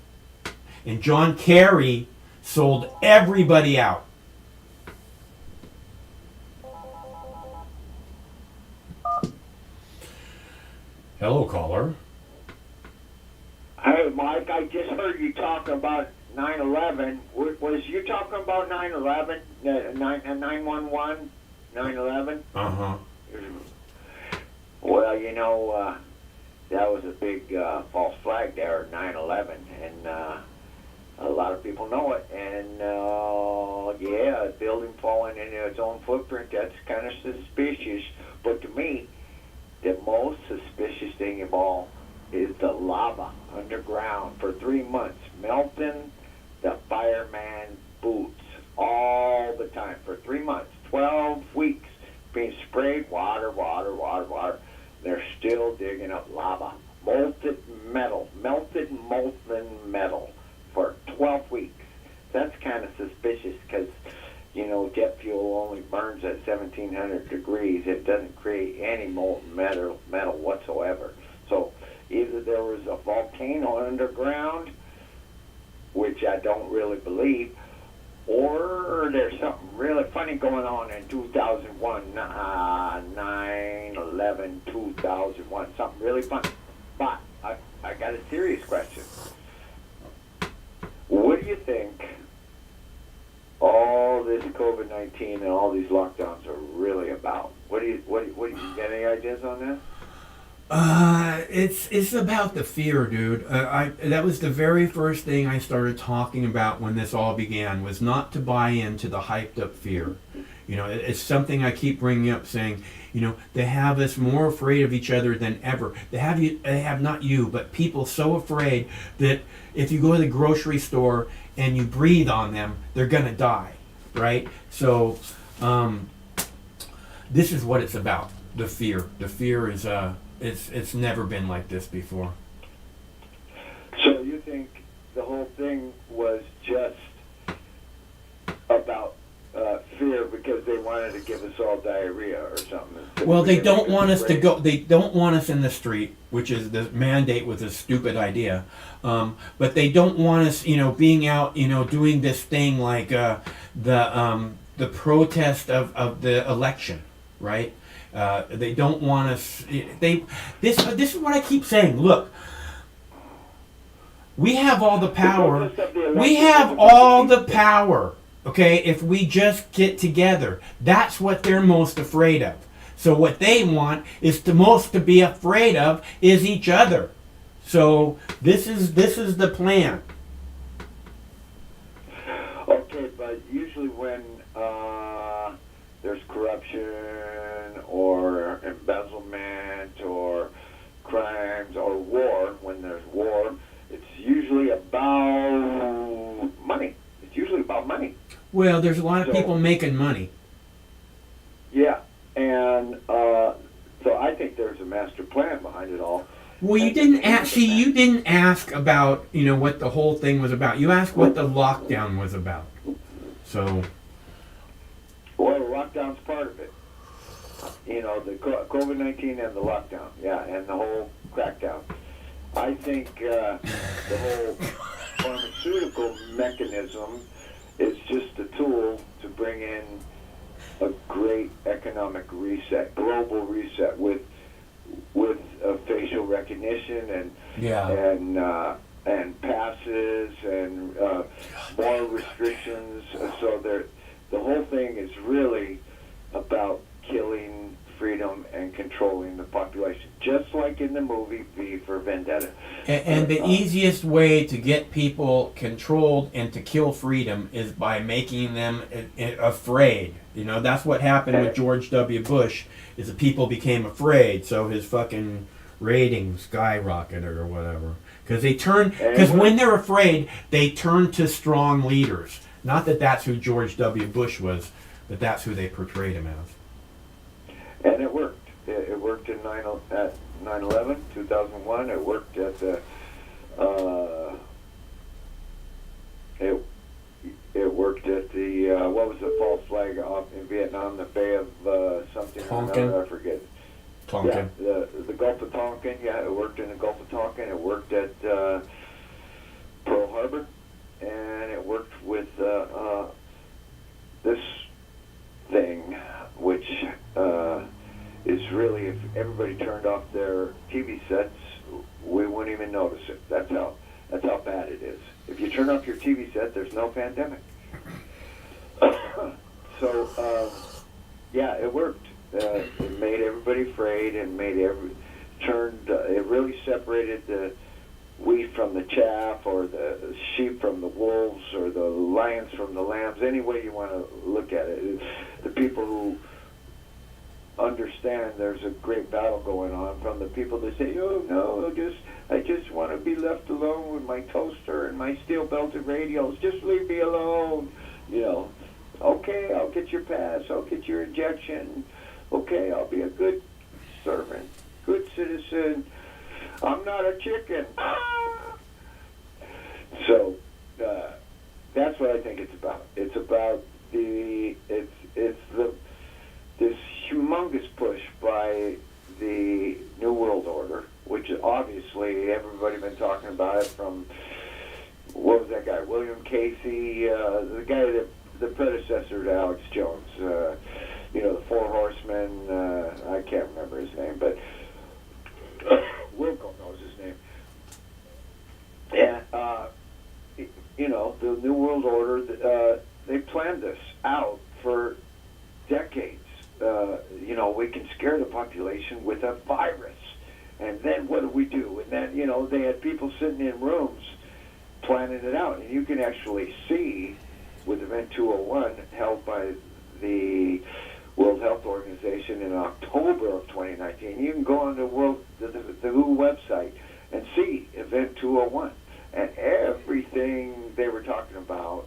[SPEAKER 4] And John Kerry sold everybody out. Hello, caller.
[SPEAKER 12] Hey, Mike, I just heard you talking about 9/11. Was you talking about 9/11? 911? 9/11?
[SPEAKER 4] Uh-huh.
[SPEAKER 12] Well, that was a big false flag there, 9/11, and a lot of people know it. And, a building falling into its own footprint, that's kind of suspicious. But to me, the most suspicious thing of all is the lava underground for 3 months, melting the fireman boots all the time for 3 months, 12 weeks, being sprayed water. They're still digging up lava, molten molten metal for 12 weeks. That's kind of suspicious because, jet fuel only burns at 1700 degrees. It doesn't create any molten metal whatsoever. So either there was a volcano underground, which I don't really believe, or there's something really funny going on in 2001, 9/11, 2001, something really funny. But I got a serious question. What do you think all this COVID-19 and all these lockdowns are really about? What do you got any ideas on that?
[SPEAKER 4] It's about the fear, dude. That was the very first thing I started talking about when this all began, was not to buy into the hyped up fear. It's something I keep bringing up, saying, they have us more afraid of each other than ever. They have not you, but people so afraid that if you go to the grocery store and you breathe on them, they're gonna die, right? So, this is what it's about. The fear. The fear is it's never been like this before.
[SPEAKER 12] So you think the whole thing was just about fear because they wanted to give us all diarrhea or something?
[SPEAKER 4] Well, they don't want us to go. They don't want us in the street, which is the mandate was a stupid idea. But they don't want us, being out, doing this thing like the protest of the election. right? They don't want us. This is what I keep saying. Look, we have all the power. We have all the power. Okay, if we just get together, that's what they're most afraid of. So what they want is to be afraid of is each other. So this is the plan.
[SPEAKER 12] Okay, but usually when there's corruption or embezzlement or crimes or war, when there's war, it's usually about money. It's usually about money.
[SPEAKER 4] Well, there's a lot of people making money.
[SPEAKER 12] Yeah, and so I think there's a master plan behind it all.
[SPEAKER 4] Well, you didn't ask about, what the whole thing was about. You asked what the lockdown was about. So.
[SPEAKER 12] Well, the lockdown's part of it. The COVID-19 and the lockdown, yeah, and the whole crackdown. I think the whole pharmaceutical mechanism is just a tool to bring in a great economic reset, global reset with facial recognition and passes and more restrictions. So the whole thing is really about killing freedom and controlling the population, just like in the movie V for Vendetta.
[SPEAKER 4] And the easiest way to get people controlled and to kill freedom is by making them afraid. That's what happened with George W. Bush, is that people became afraid, so his fucking ratings skyrocketed or whatever. Because when they're afraid, they turn to strong leaders. Not that that's who George W. Bush was, but that's who they portrayed him as.
[SPEAKER 12] And it worked. It worked at 9/11, 2001. It worked at the. It worked at the what was the false flag off in Vietnam? The Bay of something or another. I forget.
[SPEAKER 4] Tonkin.
[SPEAKER 12] Yeah, the Gulf of Tonkin. Yeah, it worked in the Gulf of Tonkin. It worked at Pearl Harbor, and it worked with this thing, which is really, if everybody turned off their TV sets, we wouldn't even notice it. That's how bad it is. If you turn off your TV set, there's no pandemic. So, yeah, it worked. It made everybody afraid and it really separated the wheat from the chaff, or the sheep from the wolves, or the lions from the lambs, any way you want to look at it. The people who understand there's a great battle going on, from the people that say, oh no, I just want to be left alone with my toaster and my steel belted radios, just leave me alone. Okay, I'll get your pass, I'll get your injection, okay, I'll be a good servant, good citizen, I'm not a chicken. So that's what I think it's about. It's about this humongous push by the New World Order, which obviously everybody been talking about it from, what was that guy, William Casey, the guy the predecessor to Alex Jones, the Four Horsemen, I can't remember his name, but Wilco knows his name. And, the New World Order, they planned this out for decades. We can scare the population with a virus. And then what do? And then, they had people sitting in rooms planning it out. And you can actually see with Event 201, held by the World Health Organization in October of 2019, you can go on the WHO website and see Event 201. And everything they were talking about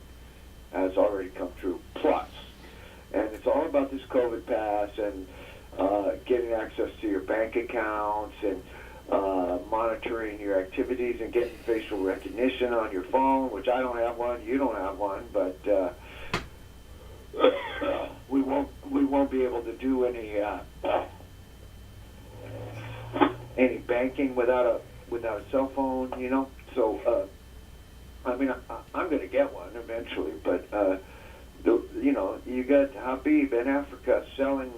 [SPEAKER 12] has already come true, plus. And it's all about this COVID pass and getting access to your bank accounts and monitoring your activities and getting facial recognition on your phone, which I don't have one, you don't have one, but we won't be able to do any banking without a cell phone, So I'm going to get one eventually, but you got Habib in Africa selling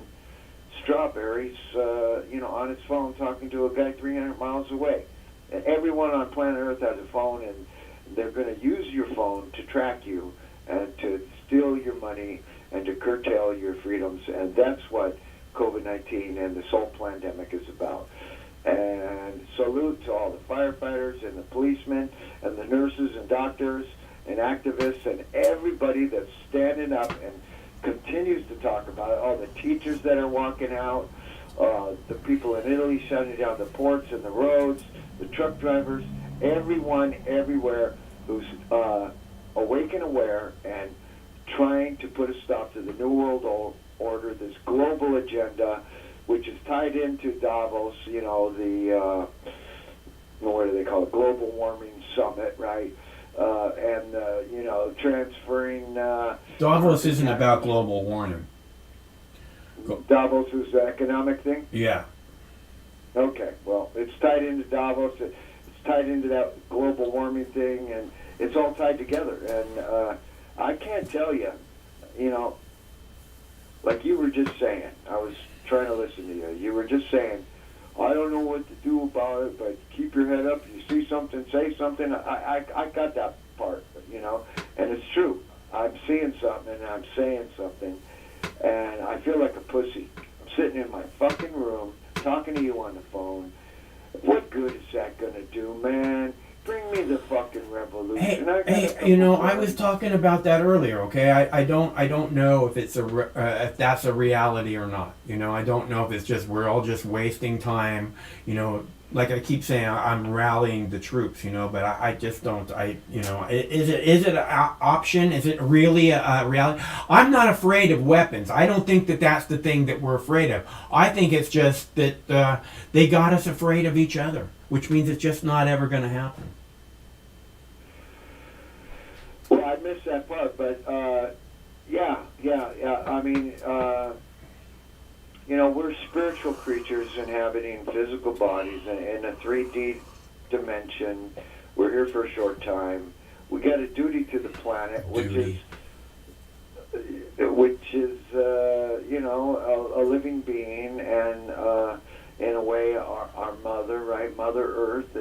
[SPEAKER 12] strawberries, on his phone talking to a guy 300 miles away. And everyone on planet Earth has a phone, and they're going to use your phone to track you and to steal your money and to curtail your freedoms. And that's what COVID-19 and this whole pandemic is about. And salute to all the firefighters and the policemen and the nurses and doctors and activists and everybody that's standing up and continues to talk about it. All the teachers that are walking out, the people in Italy shutting down the ports and the roads, the truck drivers, everyone everywhere who's awake and aware and trying to put a stop to the New World Order, this global agenda, which is tied into Davos, the, what do they call it, Global Warming Summit, right? Transferring...
[SPEAKER 4] Davos isn't about global warming.
[SPEAKER 12] Davos is the economic thing?
[SPEAKER 4] Yeah.
[SPEAKER 12] Okay, well, it's tied into Davos. It's tied into that global warming thing, and it's all tied together. And I can't tell you, like you were just saying, I was trying to listen to you. You were just saying, I don't know what to do about it, but keep your head up. If you see something, say something. I got that part, and it's true. I'm seeing something, and I'm saying something, and I feel like a pussy. I'm sitting in my fucking room, talking to you on the phone. What good is that going to do, man? Bring me the fucking revolution.
[SPEAKER 4] I was talking about that earlier. Okay, I don't know if it's if that's a reality or not. I don't know if it's just we're all just wasting time. Like I keep saying, I'm rallying the troops. But I just don't. Is it an option? Is it really a reality? I'm not afraid of weapons. I don't think that that's the thing that we're afraid of. I think it's just that they got us afraid of each other, which means it's just not ever going to happen.
[SPEAKER 12] Well, I missed that part, but yeah. I mean, we're spiritual creatures inhabiting physical bodies in a 3D dimension. We're here for a short time. We got a duty to the planet, which is a living being, and in a way, our mother, right, Mother Earth,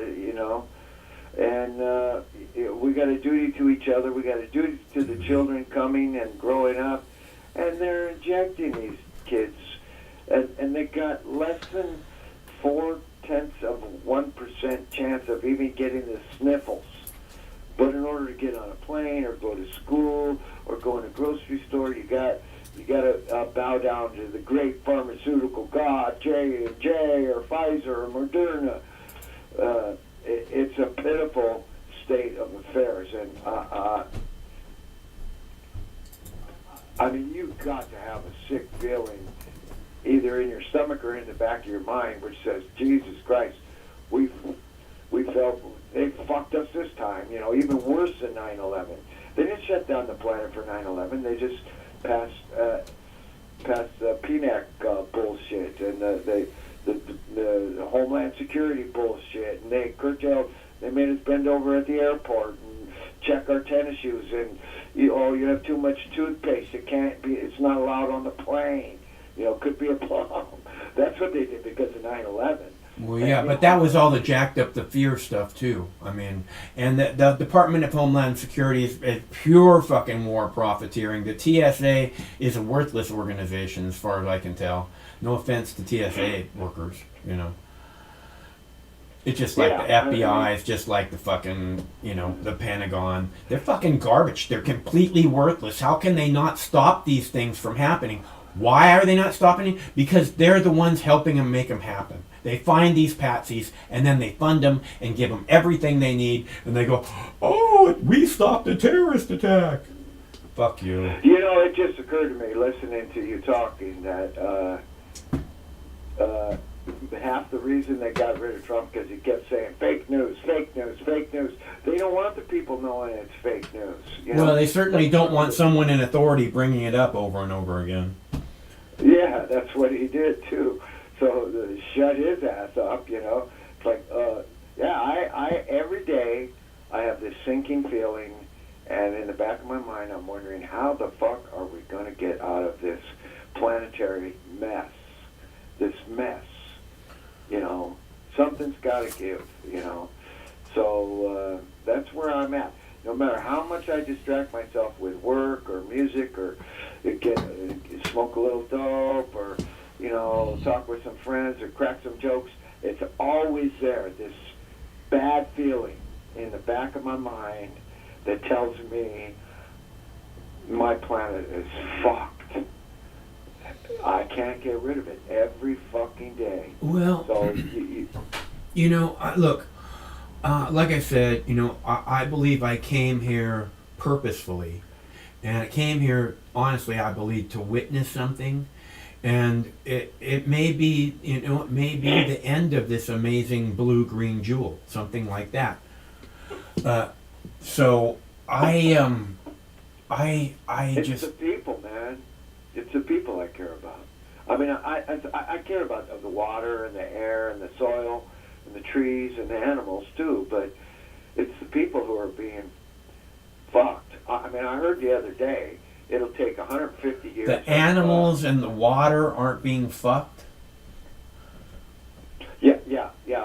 [SPEAKER 12] and we got a duty to each other. We got a duty to the children coming and growing up, and they're injecting these kids, and they got less than 0.4% chance of even getting the sniffles. But in order to get on a plane or go to school or go in a grocery store, you got to bow down to the great pharmaceutical god J&J or Pfizer or Moderna. It's a pitiful state of affairs, and I mean, you've got to have a sick feeling either in your stomach or in the back of your mind, which says, Jesus Christ, we felt they fucked us this time, even worse than 9/11. They didn't shut down the planet for 9/11. They just passed the PNAC bullshit and the Homeland Security bullshit, and they curtailed. They made us bend over at the airport and check our tennis shoes, and you have too much toothpaste. It's not allowed on the plane. Could be a problem. That's what they did because of 9/11.
[SPEAKER 4] Well, yeah, but that was all the jacked up the fear stuff too. I mean, and the Department of Homeland Security is pure fucking war profiteering. The TSA is a worthless organization as far as I can tell. No offense to TSA workers, It's just like the FBI, it's just like the fucking, the Pentagon. They're fucking garbage. They're completely worthless. How can they not stop these things from happening? Why are they not stopping it? Because they're the ones helping them make them happen. They find these patsies, and then they fund them and give them everything they need, and they go, oh, we stopped a terrorist attack. Fuck you.
[SPEAKER 12] It just occurred to me, listening to you talking, that half the reason they got rid of Trump because he kept saying fake news, fake news, fake news. They don't want the people knowing it's fake news.
[SPEAKER 4] Well, they certainly don't want someone in authority bringing it up over and over again.
[SPEAKER 12] Yeah, that's what he did too. So shut his ass up, It's like, I every day I have this sinking feeling, and in the back of my mind I'm wondering how the fuck are we going to get out of this planetary mess? gotta give, you know. So that's where I'm at. No matter how much I distract myself with work or music or smoke a little dope or, you know, talk with some friends or crack some jokes, it's always there, this bad feeling in the back of my mind that tells me my planet is fucked. I can't get rid of it every fucking day.
[SPEAKER 4] Well,
[SPEAKER 12] so
[SPEAKER 4] you know, look, like I said, you know, I believe I came here purposefully, and I came here honestly, I believe, to witness something, and it may be, you know, it may be the end of this amazing blue-green jewel, something like that. So
[SPEAKER 12] it's
[SPEAKER 4] just
[SPEAKER 12] the people, man. It's the people I care about. I mean, I care about the water and the air and the soil and the trees and the animals too, but it's the people who are being fucked. I mean, I heard the other day it'll take 150 years.
[SPEAKER 4] The animals and the water aren't being fucked?
[SPEAKER 12] Yeah,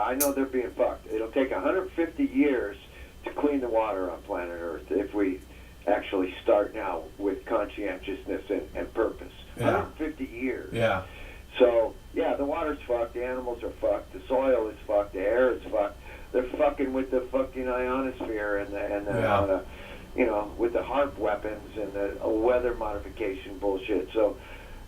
[SPEAKER 12] I know they're being fucked. It'll take 150 years to clean the water on planet Earth if we actually start now with conscientiousness and purpose.
[SPEAKER 4] Yeah.
[SPEAKER 12] 150 years.
[SPEAKER 4] Yeah.
[SPEAKER 12] So, yeah, the water's fucked, the animals are fucked, the soil is fucked, the air is fucked. They're fucking with the fucking ionosphere and the you know, with the HARP weapons and the weather modification bullshit. So,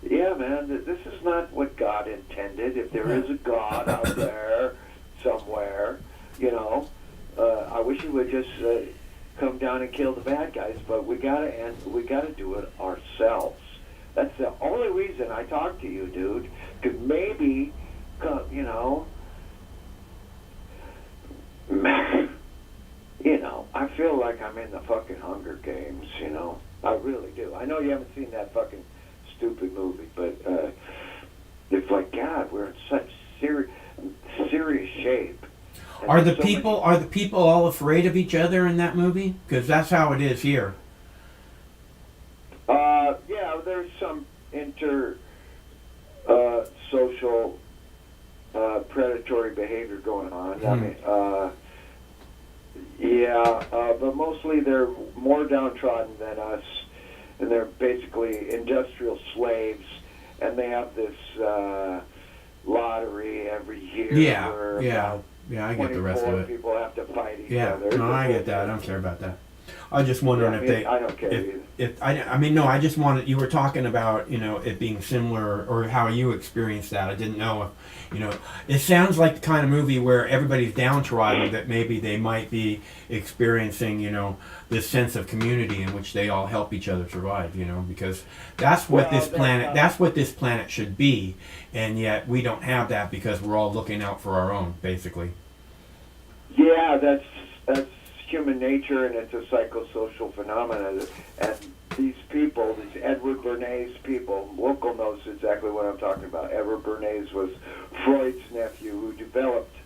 [SPEAKER 12] yeah, man, this is not what God intended. If there is a God out there somewhere, you know, I wish he would just come down and kill the bad guys, but we gotta do it ourselves. That's the only reason I talk to you, dude. Because maybe, you know, I feel like I'm in the fucking Hunger Games, you know. I really do. I know you haven't seen that fucking stupid movie, but it's like, God, we're in such serious shape. And
[SPEAKER 4] Are the people all afraid of each other in that movie? Because that's how it is here.
[SPEAKER 12] Yeah, there's some social predatory behavior going on. I mean, but mostly they're more downtrodden than us, and they're basically industrial slaves, and they have this lottery every year.
[SPEAKER 4] Yeah, I get the rest of it.
[SPEAKER 12] People have to fight each other.
[SPEAKER 4] Yeah, no, I get that. I don't care about that. I was just wondering if they.
[SPEAKER 12] I don't care either.
[SPEAKER 4] I mean, no, I just wanted. You were talking about, you know, it being similar or how you experienced that. I didn't know if, you know, it sounds like the kind of movie where everybody's downtrodden, that maybe they might be experiencing, you know, this sense of community in which they all help each other survive. You know, because that's what this planet should be, and yet we don't have that because we're all looking out for our own, basically.
[SPEAKER 12] Yeah, that's human nature, and it's a psychosocial phenomenon. And these people, these Edward Bernays people, Local knows exactly what I'm talking about. Edward Bernays was Freud's nephew who developed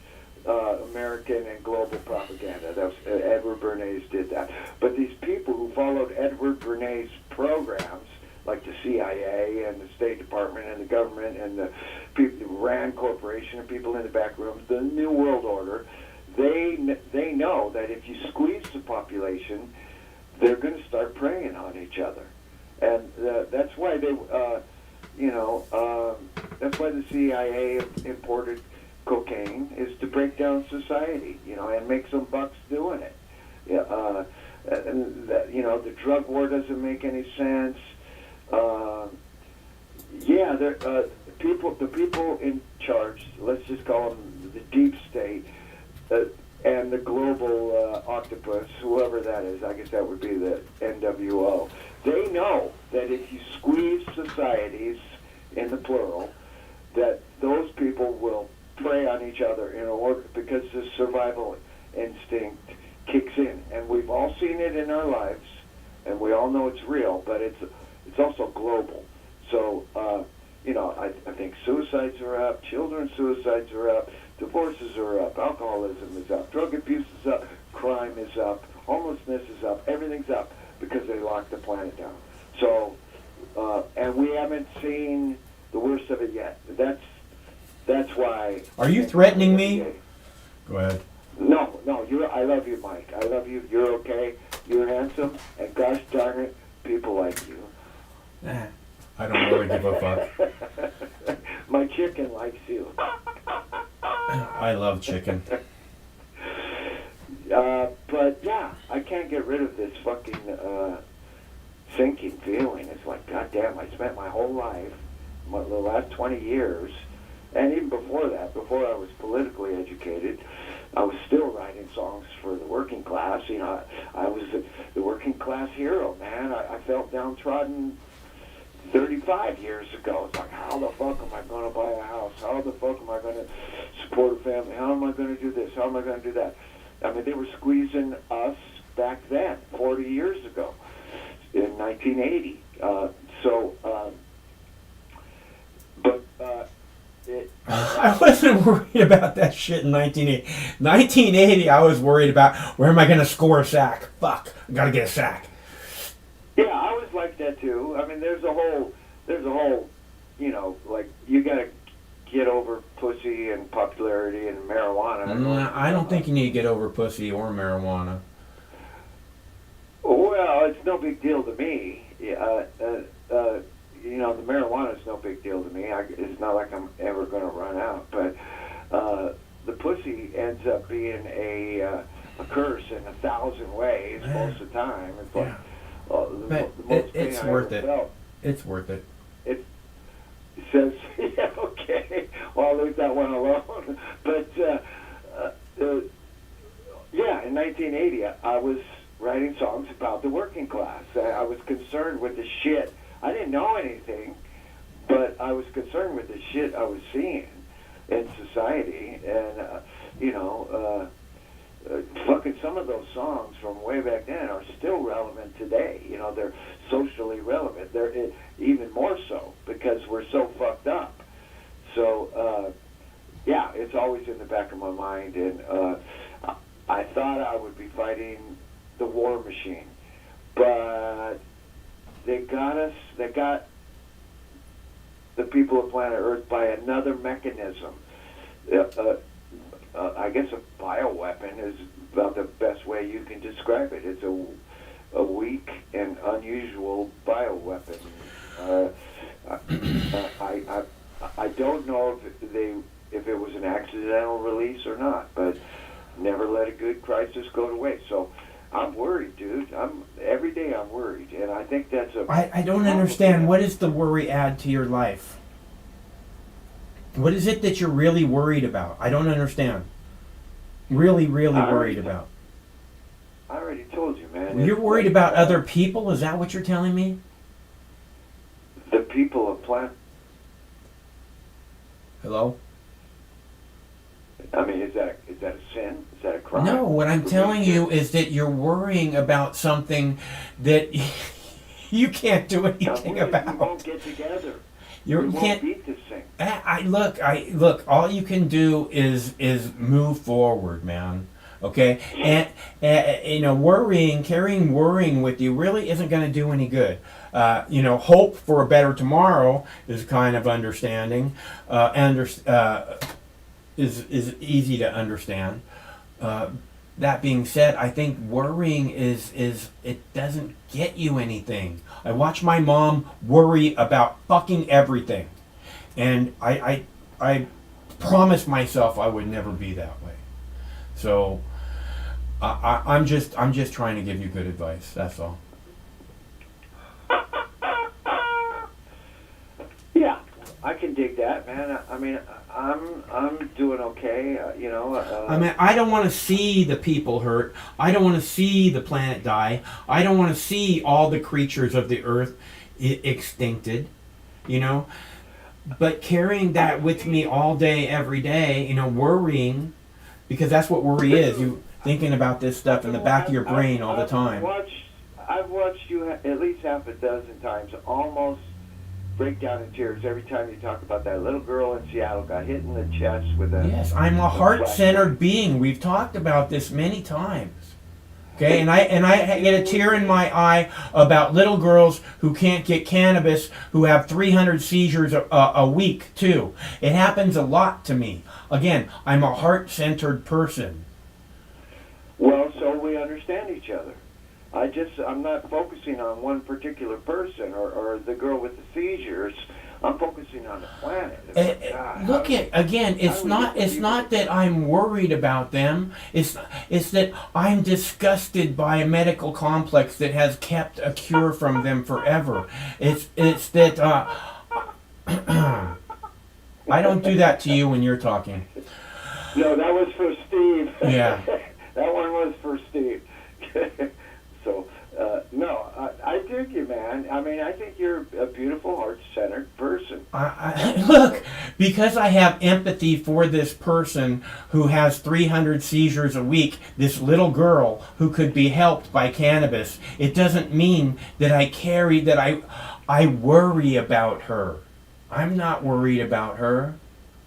[SPEAKER 12] American and global propaganda. That was, Edward Bernays did that. But these people who followed Edward Bernays' programs, like the CIA and the State Department and the government and the RAND Corporation and people in the back rooms, the New World Order, they know that if you squeeze the population, they're going to start preying on each other, and that's why they, that's why the CIA imported cocaine, is to break down society, you know, and make some bucks doing it. And the drug war doesn't make any sense. The people in charge, let's just call them the deep state. And the global octopus, whoever that is, I guess that would be the NWO. They know that if you squeeze societies, in the plural, that those people will prey on each other in order, because the survival instinct kicks in. And we've all seen it in our lives, and we all know it's real, but it's also global. So, I think suicides are up, children's suicides are up, divorces are up, alcoholism is up, drug abuse is up, crime is up, homelessness is up, everything's up because they locked the planet down. So, and we haven't seen the worst of it yet. That's why.
[SPEAKER 4] Are you threatening me? Go ahead.
[SPEAKER 12] No, I love you, Mike. I love you. You're okay. You're handsome, and gosh darn it, people like you.
[SPEAKER 4] I don't really give a fuck.
[SPEAKER 12] My chicken likes you.
[SPEAKER 4] I love chicken.
[SPEAKER 12] But yeah, I can't get rid of this fucking sinking feeling. It's like, goddamn, I spent my whole life, the last 20 years, and even before that, before I was politically educated, I was still writing songs for the working class. You know, I was the working class hero, man. I felt downtrodden 35 years ago. It's like, how the fuck am I going to buy a house? How the fuck am I going to support a family? How am I going to do this? How am I going to do that? I mean, they were squeezing us back then, 40 years ago, in 1980.
[SPEAKER 4] I wasn't worried about that shit in 1980. 1980, I was worried about where am I going to score a sack? Fuck, I got to get a sack.
[SPEAKER 12] Yeah, I was like that too. I mean, there's a whole, you know, like, you got to get over pussy and popularity and marijuana.
[SPEAKER 4] I don't think you need to get over pussy or marijuana.
[SPEAKER 12] Well, it's no big deal to me. You know, the marijuana is no big deal to me. It's not like I'm ever going to run out. But the pussy ends up being a curse in 1,000 ways most of the time. It's like,
[SPEAKER 4] but it's worth it. It's worth it.
[SPEAKER 12] It says, yeah, okay. Well, I'll leave that one alone. But yeah, in 1980, I was writing songs about the working class. I was concerned with the shit. I didn't know anything, but I was concerned with the shit I was seeing in society. And, you know, fucking some of those songs from way back then are still relevant today. You know, they're socially relevant. They're even more so because we're so fucked up. So, yeah, it's always in the back of my mind. And I thought I would be fighting the war machine, but they got the people of planet Earth by another mechanism. I guess a bioweapon is about the best way you can describe it. It's a weak and unusual bioweapon. I don't know if it was an accidental release or not, but never let a good crisis go to waste. So I'm worried, dude. Every day I'm worried, and I think that's
[SPEAKER 4] I don't understand. What does the worry add to your life? What is it that you're really worried about? I don't understand. Really worried about.
[SPEAKER 12] I already told you, man.
[SPEAKER 4] You're worried about other people? Is that what you're telling me?
[SPEAKER 12] The people of planet.
[SPEAKER 4] Hello?
[SPEAKER 12] I mean, is that a sin? Is that a crime?
[SPEAKER 4] No, what I'm telling you is that you're worrying about something that you can't do anything about.
[SPEAKER 12] We won't get together.
[SPEAKER 4] We
[SPEAKER 12] won't beat this thing.
[SPEAKER 4] Look. All you can do is move forward, man. Okay, and you know, carrying worrying with you really isn't going to do any good. You know, hope for a better tomorrow is kind of understanding. Is easy to understand. That being said, I think worrying is it doesn't get you anything. I watch my mom worry about fucking everything, and I promised myself I would never be that way. So I'm just trying to give you good advice. That's all.
[SPEAKER 12] Yeah, I can dig that, man. I mean, I'm doing okay. You know.
[SPEAKER 4] I mean, I don't want to see the people hurt. I don't want to see the planet die. I don't want to see all the creatures of the earth extincted. You know. But carrying that with me all day, every day, you know, worrying, because that's what worry is. You thinking about this stuff in the back of your brain all the time.
[SPEAKER 12] I've watched you at least half a dozen times, almost break down in tears every time you talk about that little girl in Seattle got hit in the chest with a...
[SPEAKER 4] Yes, I'm a heart-centered being. We've talked about this many times. Okay, and I get a tear in my eye about little girls who can't get cannabis, who have 300 seizures a week too. It happens a lot to me. Again, I'm a heart-centered person.
[SPEAKER 12] Well, so we understand each other. I'm not focusing on one particular person or the girl with the seizures. I'm focusing on the planet.
[SPEAKER 4] Look at again. It's not that I'm worried about them. It's that I'm disgusted by a medical complex that has kept a cure from them forever. It's that I don't do that to you when you're talking.
[SPEAKER 12] No, that was for Steve.
[SPEAKER 4] Yeah.
[SPEAKER 12] That one was for Steve. So, no, I dig you, man. I mean, I think you're a beautiful, heart-centered person.
[SPEAKER 4] Look, because I have empathy for this person who has 300 seizures a week, this little girl who could be helped by cannabis, it doesn't mean that I worry about her. I'm not worried about her.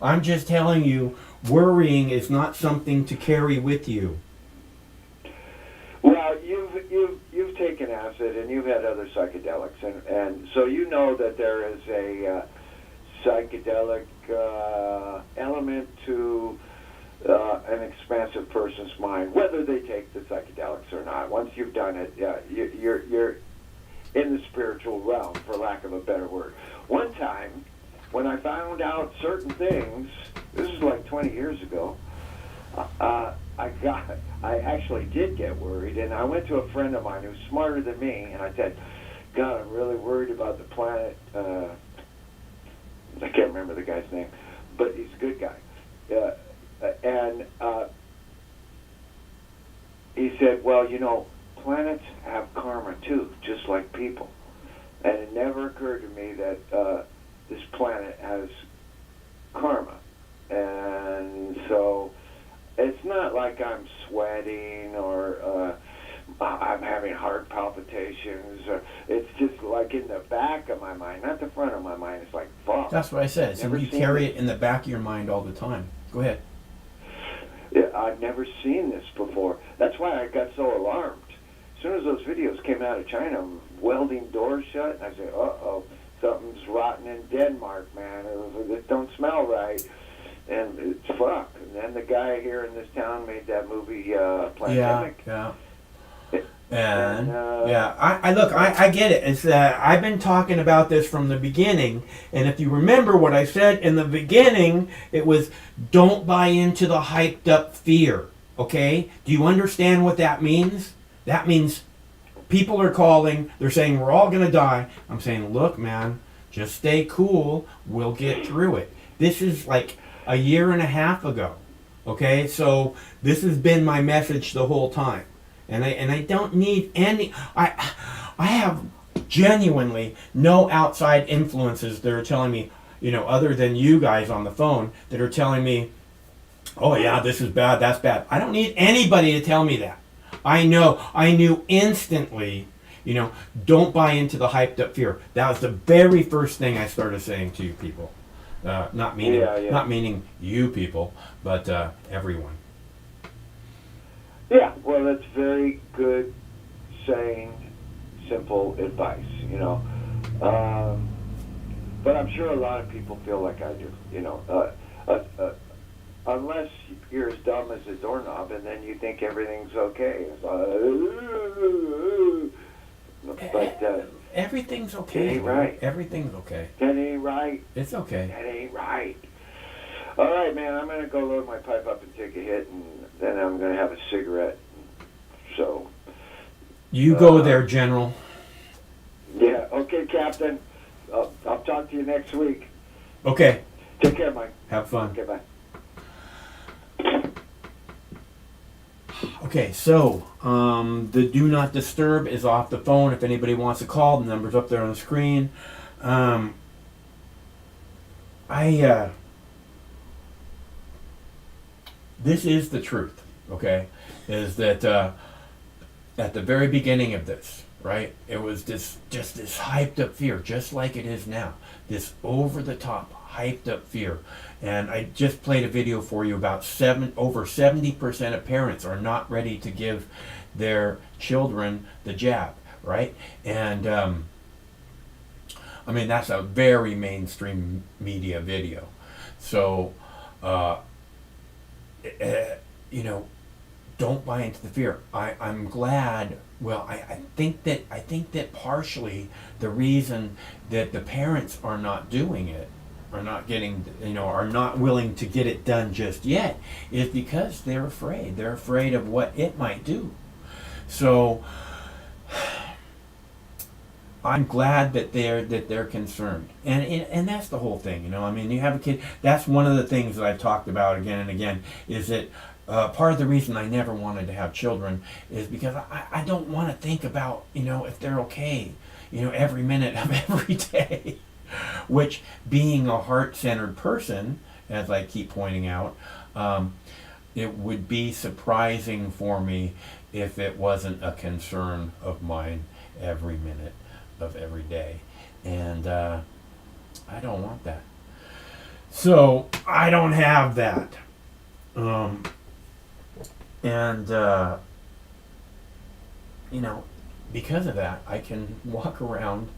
[SPEAKER 4] I'm just telling you, worrying is not something to carry with you.
[SPEAKER 12] Well, you've taken acid and you've had other psychedelics, and so you know that there is a psychedelic element to an expansive person's mind, whether they take the psychedelics or not. Once you've done it, you're in the spiritual realm, for lack of a better word. One time, when I found out certain things, this is like 20 years ago, I actually did get worried, and I went to a friend of mine who's smarter than me, and I said, God, I'm really worried about the planet. I can't remember the guy's name, but he's a good guy. And he said, well, you know, planets have karma too, just like people. And it never occurred to me that this planet has karma. And so it's not like I'm sweating or I'm having heart palpitations. It's just like in the back of my mind, not the front of my mind. It's like, fuck.
[SPEAKER 4] That's what I said. So you carry it in the back of your mind all the time. Go ahead.
[SPEAKER 12] Yeah, I've never seen this before. That's why I got so alarmed. As soon as those videos came out of China, welding doors shut, and I said, uh-oh, something's rotten in Denmark, man. It don't smell right. And it's fuck. And then the guy here in this town made that movie, Pandemic.
[SPEAKER 4] Yeah. And yeah, I get it. It's I've been talking about this from the beginning, and if you remember what I said in the beginning, it was don't buy into the hyped up fear. Okay? Do you understand what that means? That means people are calling. They're saying we're all gonna die. I'm saying, look, man, just stay cool. We'll get through it. This is like a year and a half ago. Okay, so this has been my message the whole time. And I don't need any. I have genuinely no outside influences that are telling me, you know, other than you guys on the phone that are telling me, oh yeah, this is bad, that's bad. I don't need anybody to tell me that. I knew instantly, you know, don't buy into the hyped up fear. That was the very first thing I started saying to you people. Not meaning you people, but everyone.
[SPEAKER 12] Yeah, well, that's very good, sane, simple advice, you know. But I'm sure a lot of people feel like I do, you know. Unless you're as dumb as a doorknob and then you think everything's okay. But
[SPEAKER 4] everything's okay.
[SPEAKER 12] That ain't right.
[SPEAKER 4] Everything's okay.
[SPEAKER 12] That ain't right.
[SPEAKER 4] It's okay.
[SPEAKER 12] That ain't right. All right, man, I'm going to go load my pipe up and take a hit, and then I'm going to have a cigarette. So.
[SPEAKER 4] You go there, General.
[SPEAKER 12] Yeah, okay, Captain. I'll talk to you next week.
[SPEAKER 4] Okay.
[SPEAKER 12] Take care, Mike.
[SPEAKER 4] Have fun.
[SPEAKER 12] Okay, bye.
[SPEAKER 4] Okay, so the do not disturb is off the phone. If anybody wants to call, the number's up there on the screen. This is the truth, okay? Is that at the very beginning of this, right? It was just this hyped up fear, just like it is now. This over the top hyped up fear. And I just played a video for you about over 70% of parents are not ready to give their children the jab, right? And I mean, that's a very mainstream media video. So, you know, don't buy into the fear. I'm glad. Well, I think that partially the reason that the parents are not doing it, are not getting, are not willing to get it done just yet, is because they're afraid. They're afraid of what it might do. So I'm glad that they're concerned, and that's the whole thing. I mean, you have a kid. That's one of the things that I've talked about again and again. Is that part of the reason I never wanted to have children is because I don't want to think about if they're okay, every minute of every day. Which, being a heart-centered person, as I keep pointing out, it would be surprising for me if it wasn't a concern of mine every minute of every day. And I don't want that. So I don't have that. Because of that, I can walk around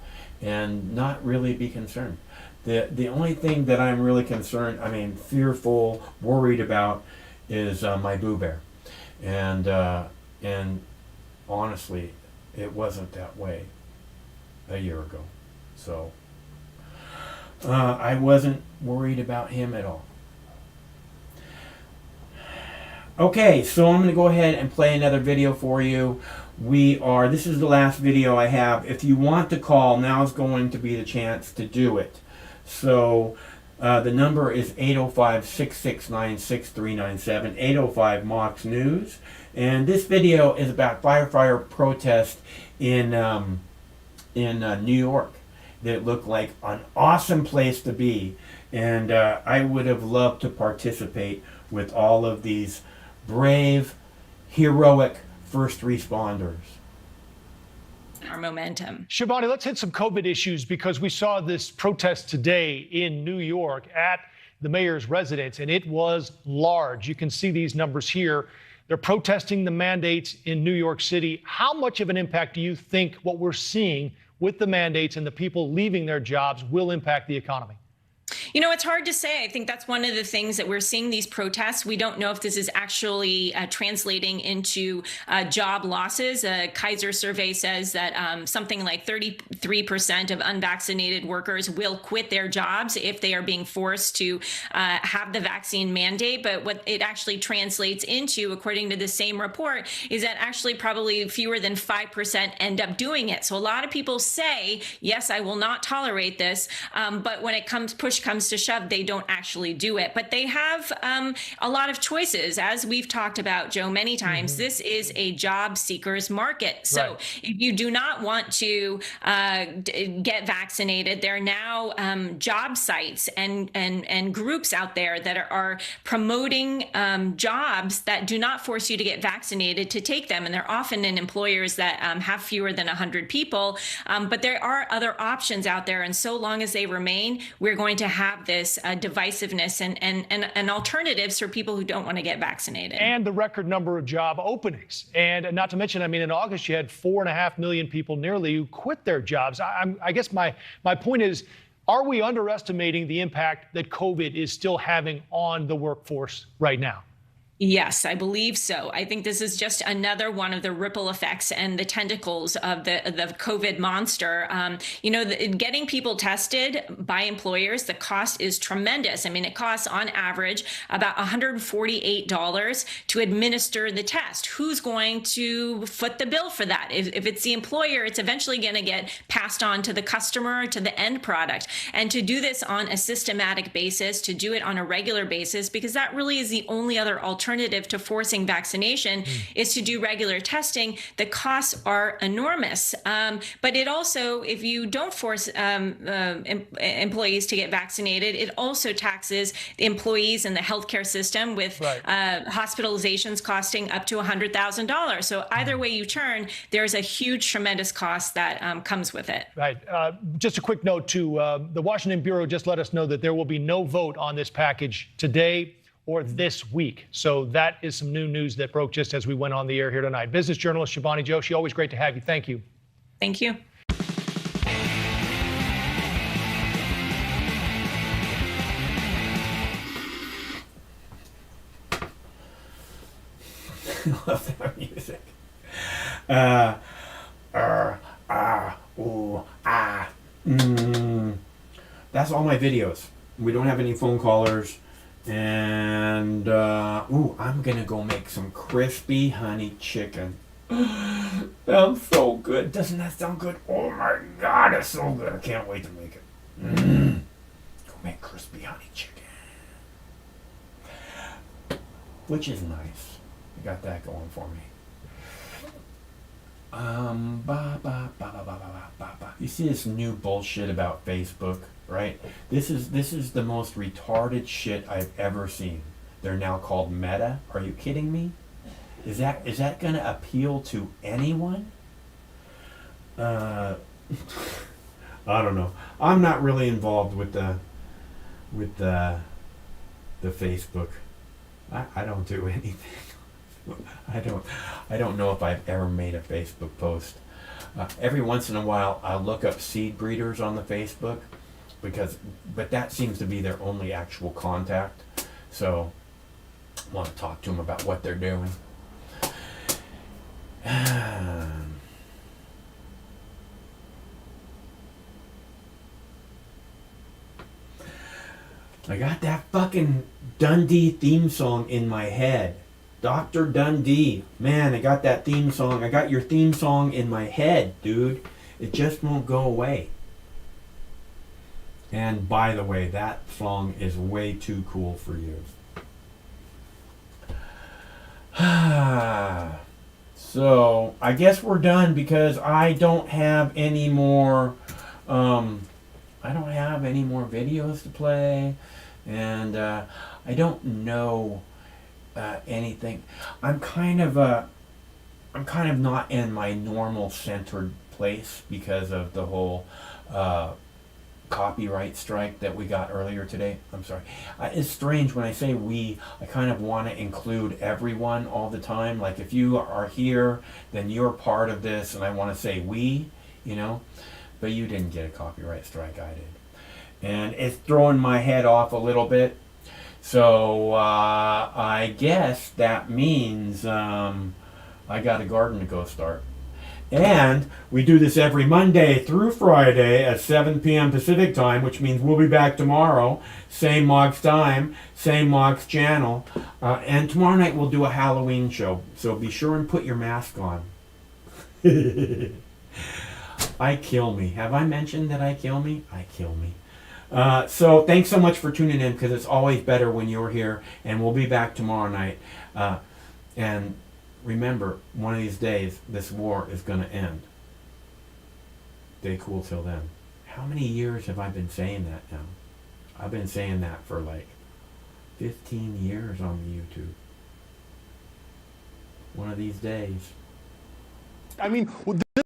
[SPEAKER 4] and not really be concerned. The only thing that I'm really fearful, worried about, is my Boo Bear. And honestly, it wasn't that way a year ago. So I wasn't worried about him at all. Okay, so I'm going to go ahead and play another video for you. This is the last video I have. If you want to call, now is going to be the chance to do it. So the number is 805-669-6397, 805 News. And this video is about firefighter protest in New York. That looked like an awesome place to be. And I would have loved to participate with all of these brave, heroic first responders.
[SPEAKER 13] Our momentum.
[SPEAKER 7] Shivani, let's hit some COVID issues because we saw this protest today in New York at the mayor's residence, and it was large. You can see these numbers here. They're protesting the mandates in New York City. How much of an impact do you think what we're seeing with the mandates and the people leaving their jobs will impact the economy?
[SPEAKER 13] It's hard to say. I think that's one of the things that we're seeing these protests. We don't know if this is actually translating into job losses. A Kaiser survey says that something like 33% of unvaccinated workers will quit their jobs if they are being forced to have the vaccine mandate. But what it actually translates into, according to the same report, is that actually probably fewer than 5% end up doing it. So a lot of people say, yes, I will not tolerate this. But when push comes to shove, they don't actually do it. But they have a lot of choices. As we've talked about, Joe, many times, this is a job seekers market. So if you do not want to get vaccinated, there are now job sites and groups out there that are promoting jobs that do not force you to get vaccinated to take them. And they're often in employers that have fewer than 100 people. But there are other options out there. And so long as they remain, we're going to have this divisiveness and alternatives for people who don't want to get vaccinated.
[SPEAKER 7] And the record number of job openings. And not to mention, in August, you had 4.5 million people nearly who quit their jobs. I guess my point is, are we underestimating the impact that COVID is still having on the workforce right now?
[SPEAKER 13] Yes, I believe so. I think this is just another one of the ripple effects and the tentacles of the COVID monster. Getting people tested by employers, the cost is tremendous. It costs on average about $148 to administer the test. Who's going to foot the bill for that? If it's the employer, it's eventually going to get passed on to the customer, to the end product. And to do this on a systematic basis, to do it on a regular basis, because that really is the only other alternative alternative to forcing vaccination is to do regular testing. The costs are enormous. But it also, if you don't force employees to get vaccinated, it also taxes the employees in the healthcare system with hospitalizations costing up to $100,000. So either way you turn, there's a huge, tremendous cost that comes with it.
[SPEAKER 14] Right. Just a quick note to the Washington Bureau just let us know that there will be no vote on this package today or this week. So that is some new news that broke just as we went on the air here tonight. Business journalist Shivani Joshi, always great to have you. Thank you.
[SPEAKER 13] Thank you.
[SPEAKER 4] Love that music. That's all my videos. We don't have any phone callers. And, I'm gonna go make some crispy honey chicken. Sounds so good. Doesn't that sound good? Oh my God, it's so good. I can't wait to make it. Go make crispy honey chicken. Which is nice. I got that going for me. You see this new bullshit about Facebook, right? This is the most retarded shit I've ever seen. They're now called Meta. Are you kidding me? Is that gonna appeal to anyone? I don't know. I'm not really involved with the Facebook. I don't do anything. I don't know if I've ever made a Facebook post. Every once in a while, I'll look up seed breeders on the Facebook, but that seems to be their only actual contact. So, I want to talk to them about what they're doing. I got that fucking Dundee theme song in my head. Dr. Dundee. Man, I got that theme song. I got your theme song in my head, dude. It just won't go away. And by the way, that song is way too cool for you. So, I guess we're done because I don't have any more videos to play, and I don't know anything. I'm kind of not in my normal centered place because of the whole copyright strike that we got earlier today. I'm sorry. It's strange when I say we, I kind of want to include everyone all the time. Like if you are here, then you're part of this, and I want to say we, but you didn't get a copyright strike, I did. And it's throwing my head off a little bit. So I guess that means I got a garden to go start. And we do this every Monday through Friday at 7 p.m. Pacific time, which means we'll be back tomorrow. Same Mog's time, same Mog's channel. And tomorrow night we'll do a Halloween show. So be sure and put your mask on. I kill me. Have I mentioned that I kill me? I kill me. So thanks so much for tuning in, because it's always better when you're here. And we'll be back tomorrow night. And remember, one of these days, this war is going to end. Stay cool till then. How many years have I been saying that now? I've been saying that for like 15 years on the YouTube. One of these days.
[SPEAKER 15] I mean,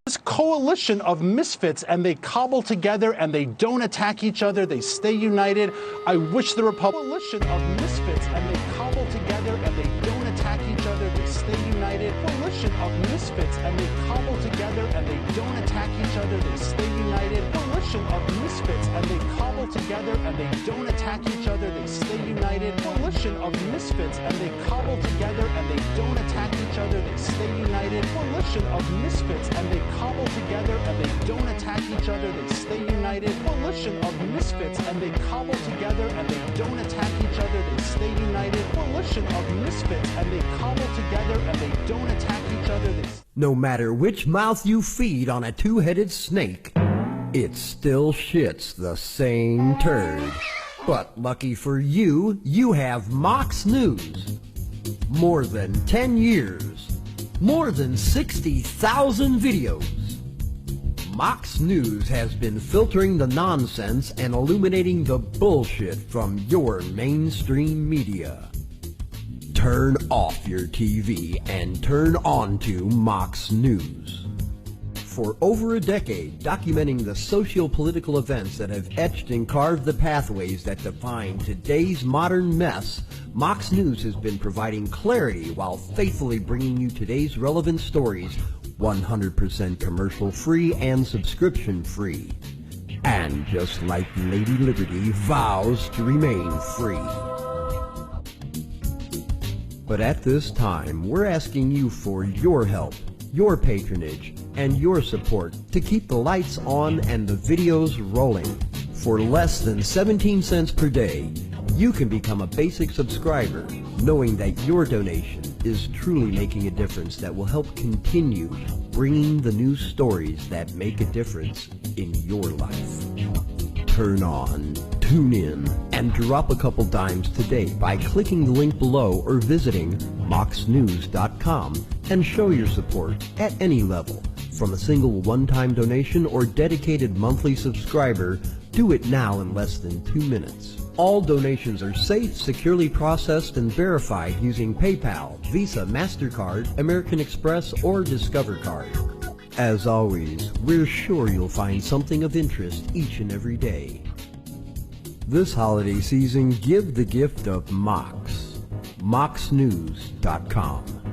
[SPEAKER 15] this coalition of misfits, and they cobble together and they don't attack each other. They stay united. I wish the coalition of misfits, and they cobble together and they don't attack each other. They stay united. Coalition of misfits, and they cobble together and they don't attack each other. They stay united. Coalition of misfits, and they cobble together and they don't attack each other. They stay united. Coalition of misfits, and they cobble together and they don't attack each other. They stay united. Coalition of misfits, and they cobble together and they don't attack each other. They stay united. Coalition of misfits, and they cobble together and they don't attack each other. They stay united. Coalition of misfits, and they cobble together and they don't attack each other.
[SPEAKER 16] No matter which mouth you feed on a two-headed snake, it still shits the same turd. But lucky for you, you have Mox News. More than 10 years. More than 60,000 videos. Mox News has been filtering the nonsense and illuminating the bullshit from your mainstream media. Turn off your TV and turn on to Mox News. For over a decade, documenting the socio-political events that have etched and carved the pathways that define today's modern mess, Mox News has been providing clarity while faithfully bringing you today's relevant stories 100% commercial-free and subscription-free. And just like Lady Liberty vows to remain free. But at this time, we're asking you for your help, your patronage, and your support to keep the lights on and the videos rolling. For less than 17 cents per day, you can become a basic subscriber, knowing that your donation is truly making a difference that will help continue bringing the news stories that make a difference in your life. Turn on, tune in, and drop a couple dimes today by clicking the link below or visiting moxnews.com and show your support at any level. From a single one-time donation or dedicated monthly subscriber, do it now in less than 2 minutes. All donations are safe, securely processed, and verified using PayPal, Visa, MasterCard, American Express, or Discover Card. As always, we're sure you'll find something of interest each and every day. This holiday season, give the gift of Mox. moxnews.com.